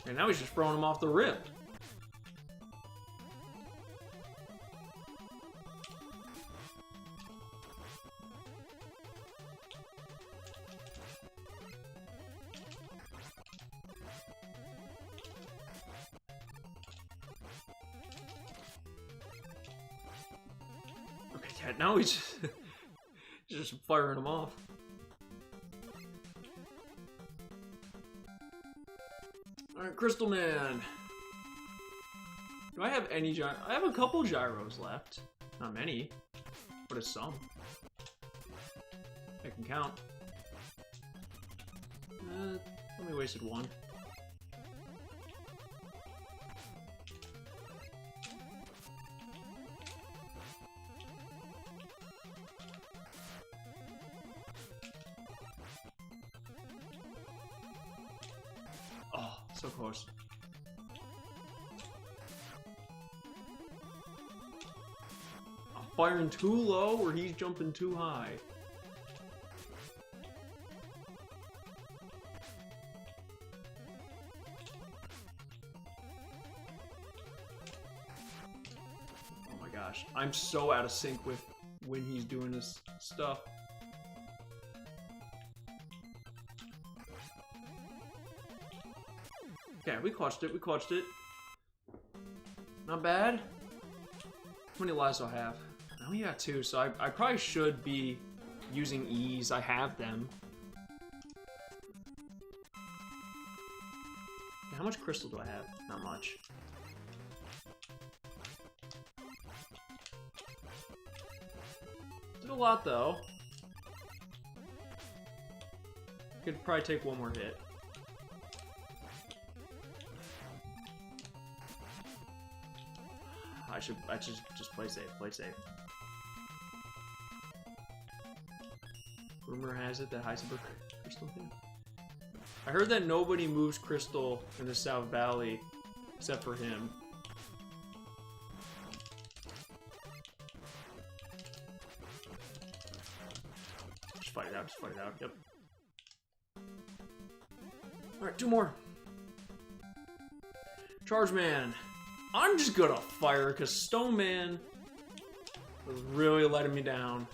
And now he's just throwing him off the rip. Yeah, now he's just firing them off. Alright, Crystal Man. Do I have any gyro? I have a couple gyros left. Not many, but it's some. I can count. Only wasted one. Oh, so close. I'm firing too low or he's jumping too high. Oh my gosh, I'm so out of sync with when he's doing this stuff. Okay, we clutched it, we clutched it. Not bad. How many lives do I have? I only got 2, so I probably should be using E's. I have them. Okay, how much crystal do I have? Not much. Did a lot, though. Could probably take one more hit. I should just play safe, play safe. Rumor has it that Heisenberg Crystal thing. I heard that nobody moves Crystal in the South Valley except for him. Just fight it out, just fight it out, yep. Alright, 2 more. Charge Man. I'm just gonna fire because Stone Man was really letting me down.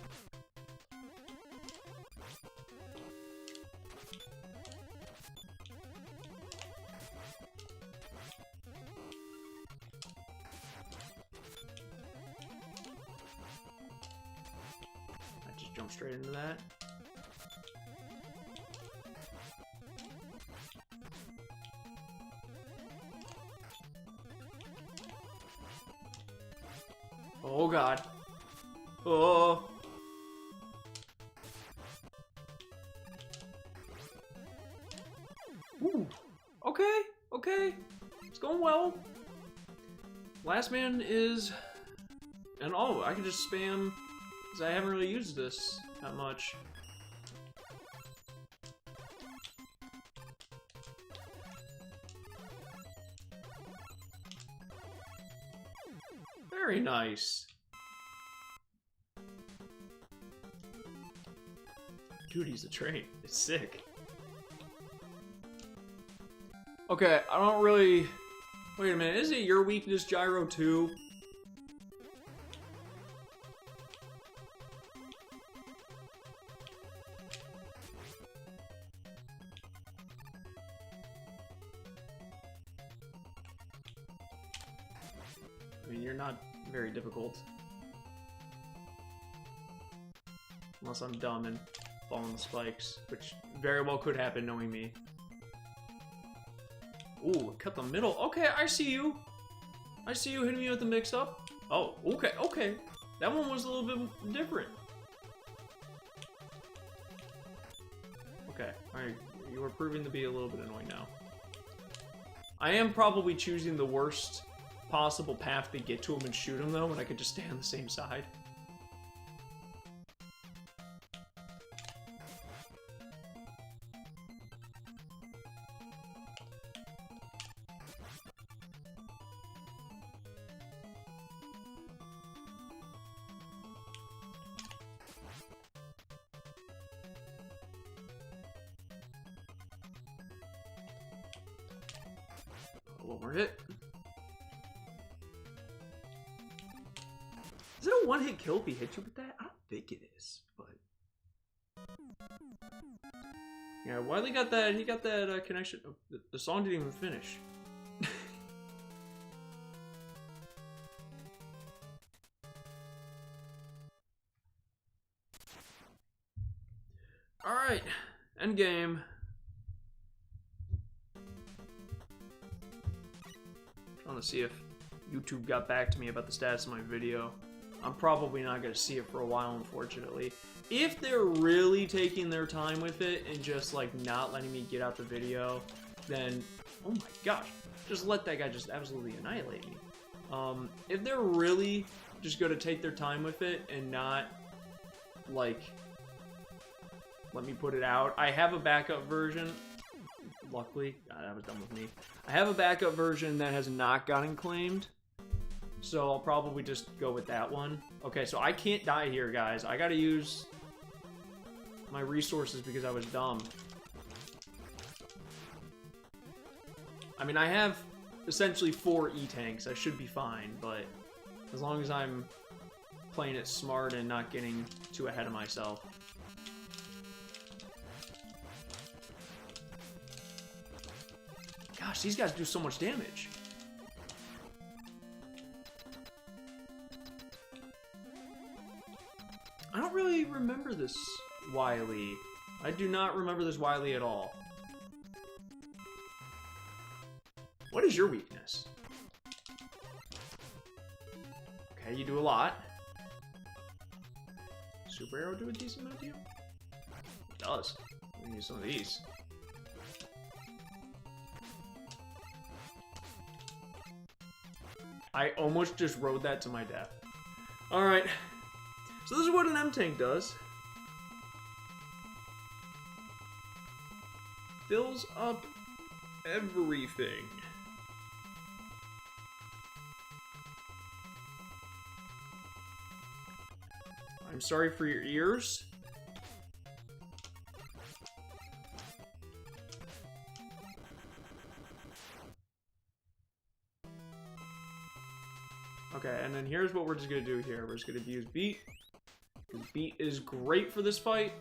I just jumped straight into that. Oh god. Oh. Ooh. Okay. Okay. It's going well. Last man is... And oh, I can just spam... Because I haven't really used this that much. Very nice. Dude, he's a train. It's sick. Okay, I don't really... Wait a minute, is it your weakness, Gyro, too? I mean, you're not very difficult. Unless I'm dumb and fall on the spikes, which very well could happen knowing me. Ooh, cut the middle. Okay, I see you. I see you hitting me with the mix-up. Oh, okay, okay. That one was a little bit different. Okay, alright. You are proving to be a little bit annoying now. I am probably choosing the worst possible path to get to him and shoot him, though, when I could just stay on the same side. One more hit. Is it a one-hit kill if he hits you with that? I don't think it is, but... Yeah, Wiley got that, he got that connection. Oh, the song didn't even finish. Alright, end game. Trying to see if YouTube got back to me about the status of my video. I'm probably not going to see it for a while, unfortunately. If they're really taking their time with it and just, like, not letting me get out the video, then, oh my gosh, just let that guy just absolutely annihilate me. If they're really just going to take their time with it and not, like, let me put it out. I have a backup version. Luckily, God, that was done with me. I have a backup version that has not gotten claimed. So I'll probably just go with that one. Okay, so I can't die here, guys. I gotta use my resources because I was dumb. I mean, I have essentially 4 E-tanks. I should be fine, but as long as I'm playing it smart and not getting too ahead of myself. Gosh, these guys do so much damage. I don't really remember this Wily. I do not remember this Wily at all. What is your weakness? Okay, you do a lot. Super Arrow do a decent amount to you? It does. We can use some of these. I almost just rode that to my death. Alright. So this is what an M-Tank does. Fills up everything. I'm sorry for your ears. Okay, and then here's what we're just gonna do here. We're just gonna use Beat. Beat is great for this fight.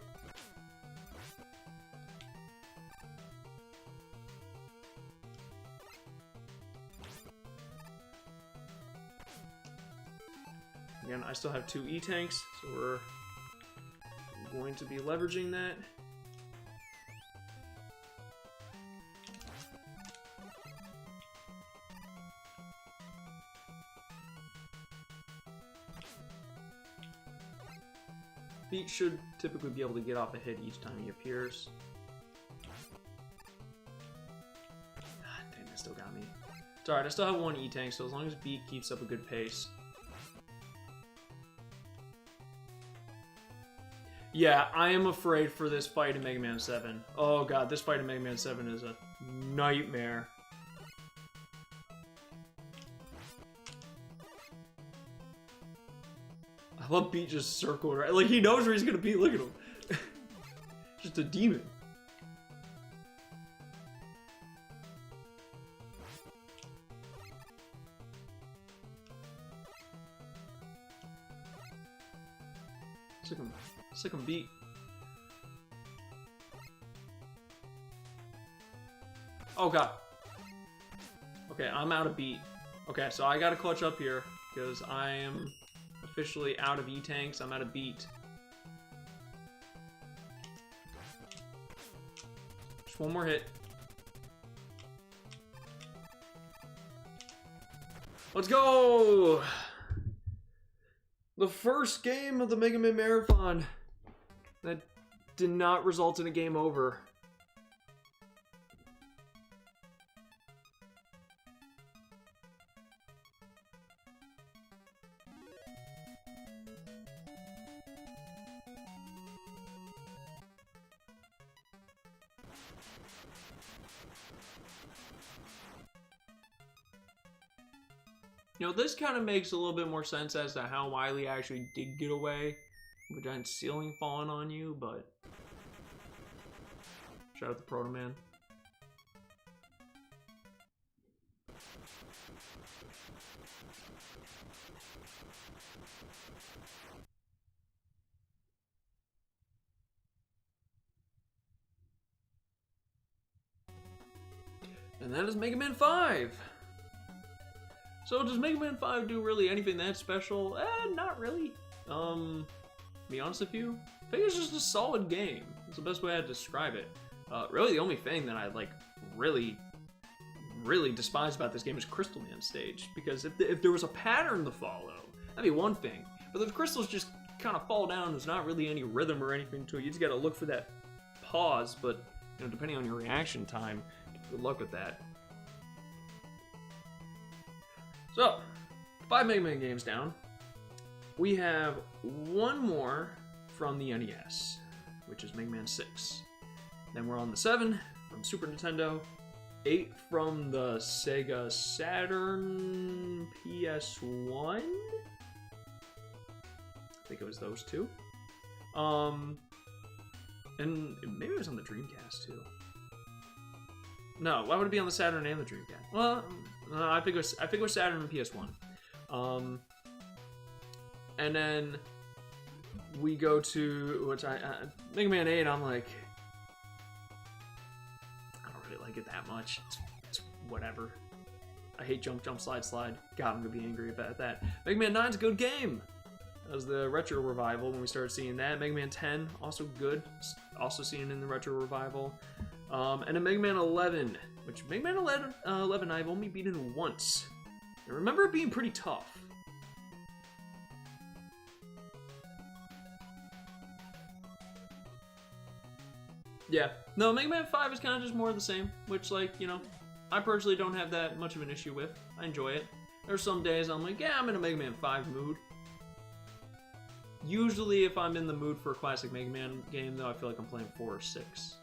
Again, I still have 2 E-tanks, so we're going to be leveraging that. Beat should typically be able to get off a hit each time he appears. Ah, dang, that still got me. It's alright, I still have 1 E-tank, so as long as Beat keeps up a good pace. Yeah, I am afraid for this fight in Mega Man 7. Oh god, this fight in Mega Man 7 is a nightmare. I love Beat just circled right. Like, he knows where he's gonna be. Look at him. Just a demon. Sick him, Beat. Oh god. Okay, I'm out of Beat. Okay, so I gotta clutch up here because I am officially out of E-tanks. I'm out of Beat. Just 1 more hit. Let's go! The first game of the Mega Man Marathon that did not result in a game over. You know, this kind of makes a little bit more sense as to how Wily actually did get away with a giant ceiling falling on you, but shout out to Proto Man. And that is Mega Man 5. So does Mega Man 5 do really anything that special? Not really. to be honest with you. I think it's just a solid game. It's the best way I'd describe it. Really, the only thing that I like really despise about this game is Crystal Man stage, because if there was a pattern to follow, that'd be one thing. But the crystals just kind of fall down. There's not really any rhythm or anything to it. You just got to look for that pause. But you know, depending on your reaction time, good luck with that. So, 5 Mega Man games down. We have one more from the NES, which is Mega Man 6. Then we're on the 7 from Super Nintendo, 8 from the Sega Saturn PS1. I think it was those two. And maybe it was on the Dreamcast too. No, why would it be on the Saturn and the Dreamcast? Well, I think it was Saturn and PS1. And then we go to which Mega Man 8. I'm like, I don't really like it that much. It's whatever. I hate jump, slide. God, I'm gonna be angry about that. Mega Man 9's a good game. That was the retro revival when we started seeing that. Mega Man 10, also good. Also seen in the retro revival. And then Mega Man 11, which Mega Man 11 I've only beaten once. I remember it being pretty tough. Yeah. No, Mega Man 5 is kind of just more of the same, which, like, you know, I personally don't have that much of an issue with. I enjoy it. There's some days I'm like, yeah, I'm in a Mega Man 5 mood. Usually, if I'm in the mood for a classic Mega Man game, though, I feel like I'm playing 4 or 6.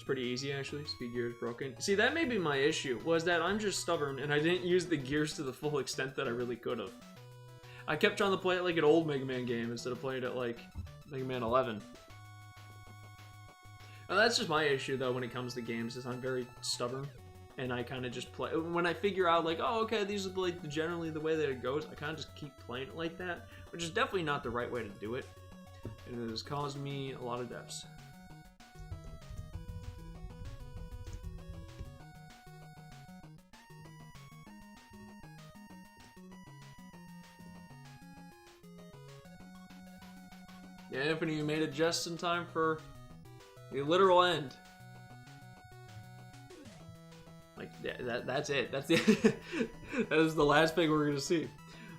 Pretty easy, actually. Speed gear is broken. See, that may be my issue, was that I'm just stubborn and I didn't use the gears to the full extent that I really could have. I kept trying to play it like an old Mega Man game instead of playing it like Mega Man 11. Now, that's just my issue, though, when it comes to games, is I'm very stubborn. And I kind of just play... When I figure out, like, oh, okay, these are like generally the way that it goes, I kind of just keep playing it like that, which is definitely not the right way to do it. And it has caused me a lot of deaths. Yeah, Anthony, you made it just in time for the literal end. Like, yeah, that's it. That's it. That is the last thing we're gonna see.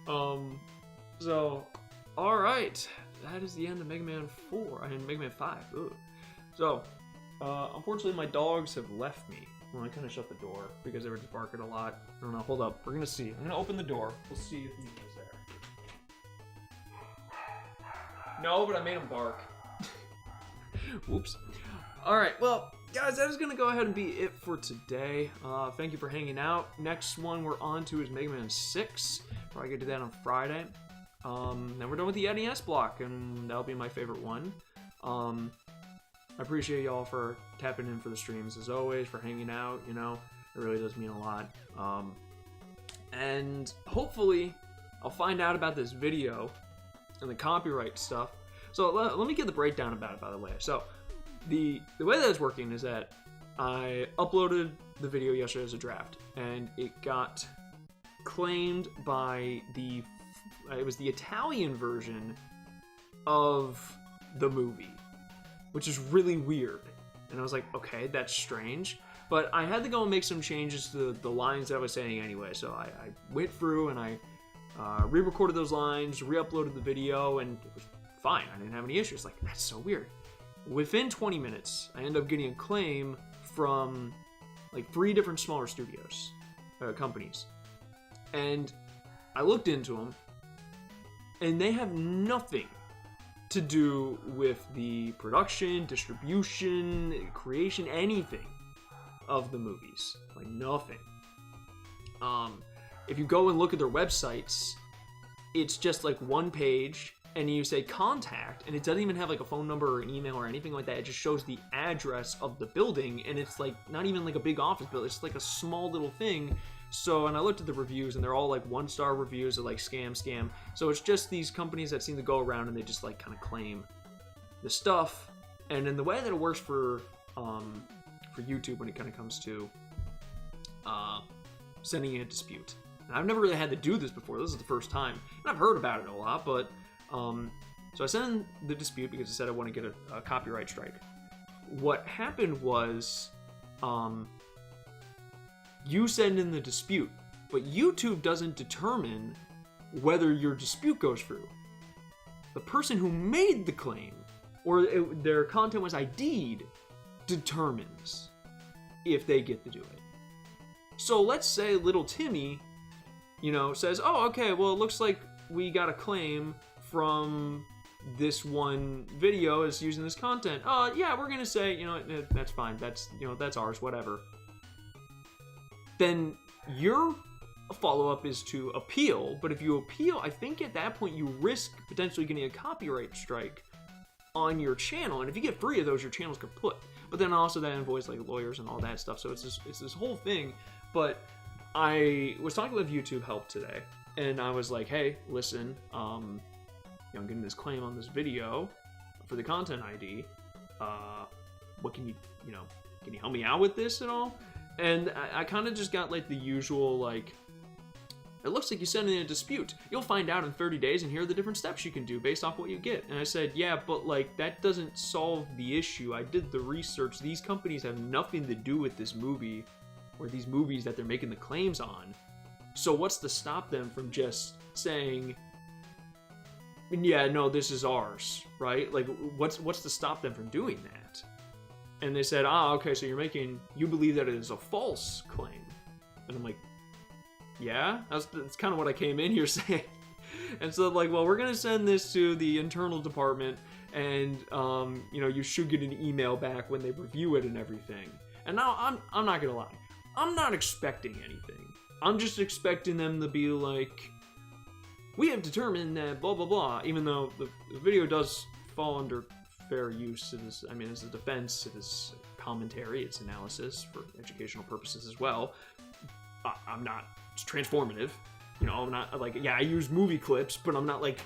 So, all right, that is the end of Mega Man 4. I mean, Mega Man 5. Ugh. So, unfortunately, my dogs have left me. Well, I kind of shut the door because they were just barking a lot. I don't know. Hold up. We're gonna see. I'm gonna open the door. We'll see if Nina's there. No, but I made him bark. Whoops. Alright, well, guys, that is going to go ahead and be it for today. Thank you for hanging out. Next one we're on to is Mega Man 6. Probably going to do that on Friday. Then we're done with the NES block, and that'll be my favorite one. I appreciate y'all for tapping in for the streams, as always, for hanging out, you know. It really does mean a lot. And hopefully, I'll find out about this video and the copyright stuff. So let me get the breakdown about it, by the way. So the way that it's working is that I uploaded the video yesterday as a draft, and it got claimed by it was the Italian version of the movie, which is really weird. And I was like, okay, that's strange. But I had to go and make some changes to the lines that I was saying anyway. So I went through and I re-recorded those lines, re-uploaded the video, and it was fine. I didn't have any issues. Like, that's so weird. Within 20 minutes, I ended up getting a claim from like 3 different smaller studios, companies. And I looked into them, and they have nothing to do with the production, distribution, creation, anything of the movies. Like, nothing. If you go and look at their websites, it's just like one page, and you say contact, and it doesn't even have like a phone number or an email or anything like that. It just shows the address of the building, and it's like not even like a big office building. It's like a small little thing So, and I looked at the reviews, and they're all like 1-star reviews of like scam. So it's just these companies that seem to go around and they just like kind of claim the stuff. And in the way that it works for YouTube when it kind of comes to sending in a dispute. And I've never really had to do this before. This is the first time. And I've heard about it a lot, but so I sent in the dispute because I said I want to get a copyright strike. What happened was you send in the dispute, but YouTube doesn't determine whether your dispute goes through. The person who made the claim or their content was ID'd determines if they get to do it. So let's say little Timmy, says, oh, okay, well, it looks like we got a claim from this one video is using this content. Yeah, we're gonna say, that's fine. That's ours, whatever. Then your follow-up is to appeal, but if you appeal, I think at that point you risk potentially getting a copyright strike on your channel, and if you get 3 of those, your channel's kaput. But then also that involves like lawyers and all that stuff, so it's this whole thing. But I was talking with YouTube Help today, and I was like, hey, listen, I'm getting this claim on this video for the content ID. What can you help me out with this at all? And I kind of just got like the usual, like, it looks like you sent in a dispute. You'll find out in 30 days, and here are the different steps you can do based off what you get. And I said, yeah, but like that doesn't solve the issue. I did the research. These companies have nothing to do with this movie or these movies that they're making the claims on. So what's to stop them from just saying, yeah, no, this is ours, right? Like, what's to stop them from doing that? And they said, okay, so you believe that it is a false claim. And I'm like, yeah, that's kind of what I came in here saying. And so like, well, we're going to send this to the internal department, and, you should get an email back when they review it and everything. And now I'm not going to lie. I'm not expecting anything. I'm just expecting them to be like, we have determined that blah, blah, blah, even though the video does fall under fair use. It's a defense, it is commentary, it's analysis for educational purposes as well. I'm not transformative. I'm not like, yeah, I use movie clips, but I'm not like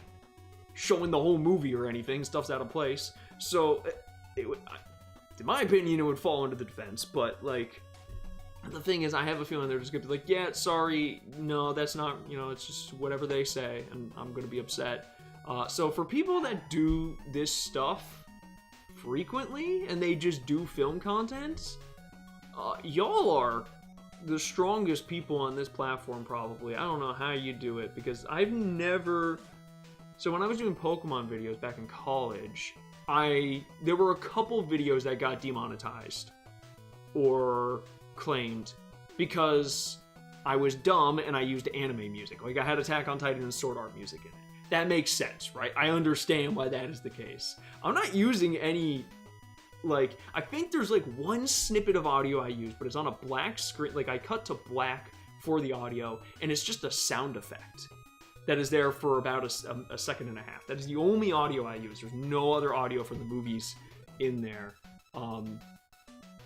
showing the whole movie or anything. Stuff's out of place. So, in my opinion, it would fall under the defense, but like, the thing is, I have a feeling they're just gonna be like, yeah, sorry, no, that's not, it's just whatever they say, and I'm gonna be upset. So for people that do this stuff frequently, and they just do film content, y'all are the strongest people on this platform, probably. I don't know how you do it, because I've never... So when I was doing Pokemon videos back in college, there were a couple videos that got demonetized, or claimed, because I was dumb and I used anime music. Like, I had Attack on Titan and Sword Art music in it. That makes sense, right? I understand why that is the case. I'm not using any, like, I think there's like one snippet of audio I use, but it's on a black screen. Like, I cut to black for the audio, and it's just a sound effect that is there for about a second and a half. That is the only audio I use. There's no other audio from the movies in there.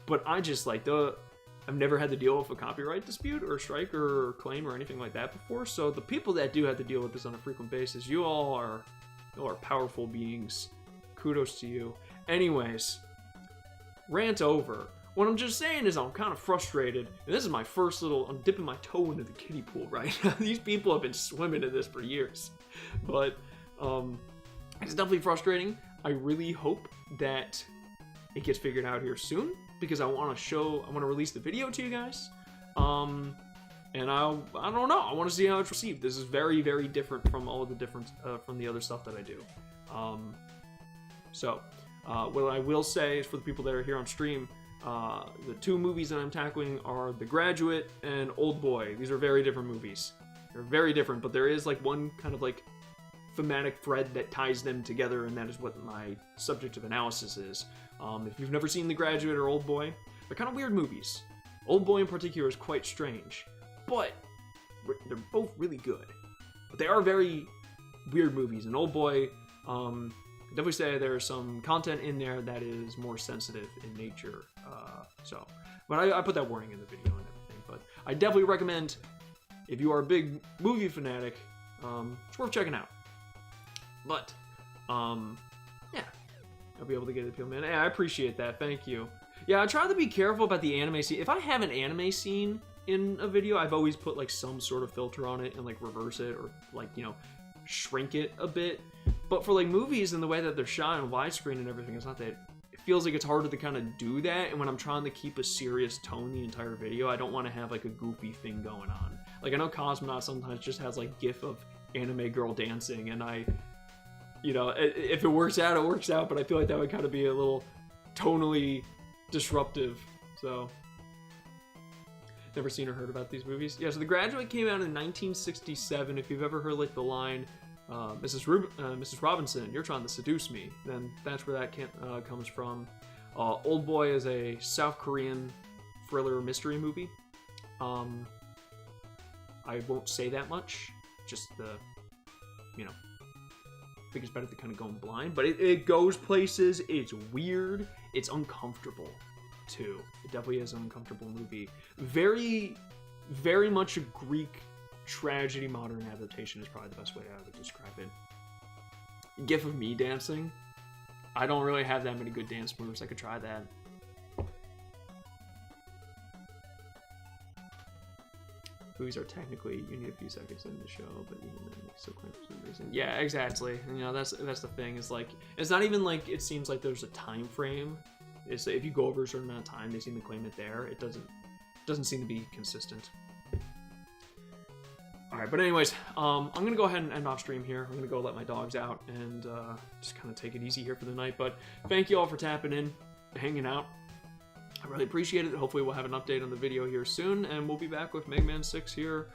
But I just like I've never had to deal with a copyright dispute or strike or claim or anything like that before. So the people that do have to deal with this on a frequent basis, you all are powerful beings. Kudos to you. Anyways, rant over. What I'm just saying is I'm kind of frustrated, and this is my first I'm dipping my toe into the kiddie pool right now. These people have been swimming in this for years. But it's definitely frustrating. I really hope that it gets figured out here soon, because I want to release the video to you guys. And I don't know, I want to see how it's received. This is very, very different from all of the different, from the other stuff that I do. What I will say is, for the people that are here on stream, the 2 movies that I'm tackling are The Graduate and Old Boy. These are very different movies. They're very different, but there is like one kind of like thematic thread that ties them together, and that is what my subject of analysis is. If you've never seen The Graduate or Old Boy, they're kind of weird movies. Old Boy in particular is quite strange, but they're both really good. But they are very weird movies. And Old Boy, I definitely say there's some content in there that is more sensitive in nature. But I put that warning in the video and everything. But I definitely recommend, if you are a big movie fanatic, it's worth checking out. But, yeah, I'll be able to get it appeal, man. Hey, I appreciate that. Thank you. Yeah, I try to be careful about the anime scene. If I have an anime scene in a video, I've always put like some sort of filter on it and like reverse it or like, you know, shrink it a bit. But for like movies and the way that they're shot and widescreen and everything, it's not that, it feels like it's harder to kind of do that. And when I'm trying to keep a serious tone the entire video, I don't want to have like a goofy thing going on. Like I know Cosmonaut sometimes just has like GIF of anime girl dancing, and you know, if it works out, it works out, but I feel like that would kind of be a little tonally disruptive. So never seen or heard about these movies. Yeah, so The Graduate came out in 1967. If you've ever heard like the line, Mrs. Robinson, you're trying to seduce me, then that's where that comes from. Old Boy is a South Korean thriller mystery movie. I won't say that much, just you know, I think it's better to kind of go in blind, but it goes places, it's weird, it's uncomfortable too. It definitely is an uncomfortable movie. Very, very much a Greek tragedy modern adaptation is probably the best way I would describe it. GIF of me dancing. I don't really have that many good dance moves. I could try that. Movies are technically, you need a few seconds in the show, but even then they still claim for some reason. Yeah, exactly. You know, that's the thing. Is like, it's not even like it seems like there's a time frame. It's if you go over a certain amount of time, they seem to claim it there. It doesn't seem to be consistent. All right, but anyways, I'm gonna go ahead and end off stream here. I'm gonna go let my dogs out and just kind of take it easy here for the night. But thank you all for tapping in, hanging out. I really appreciate it. Hopefully we'll have an update on the video here soon, and we'll be back with Mega Man 6 here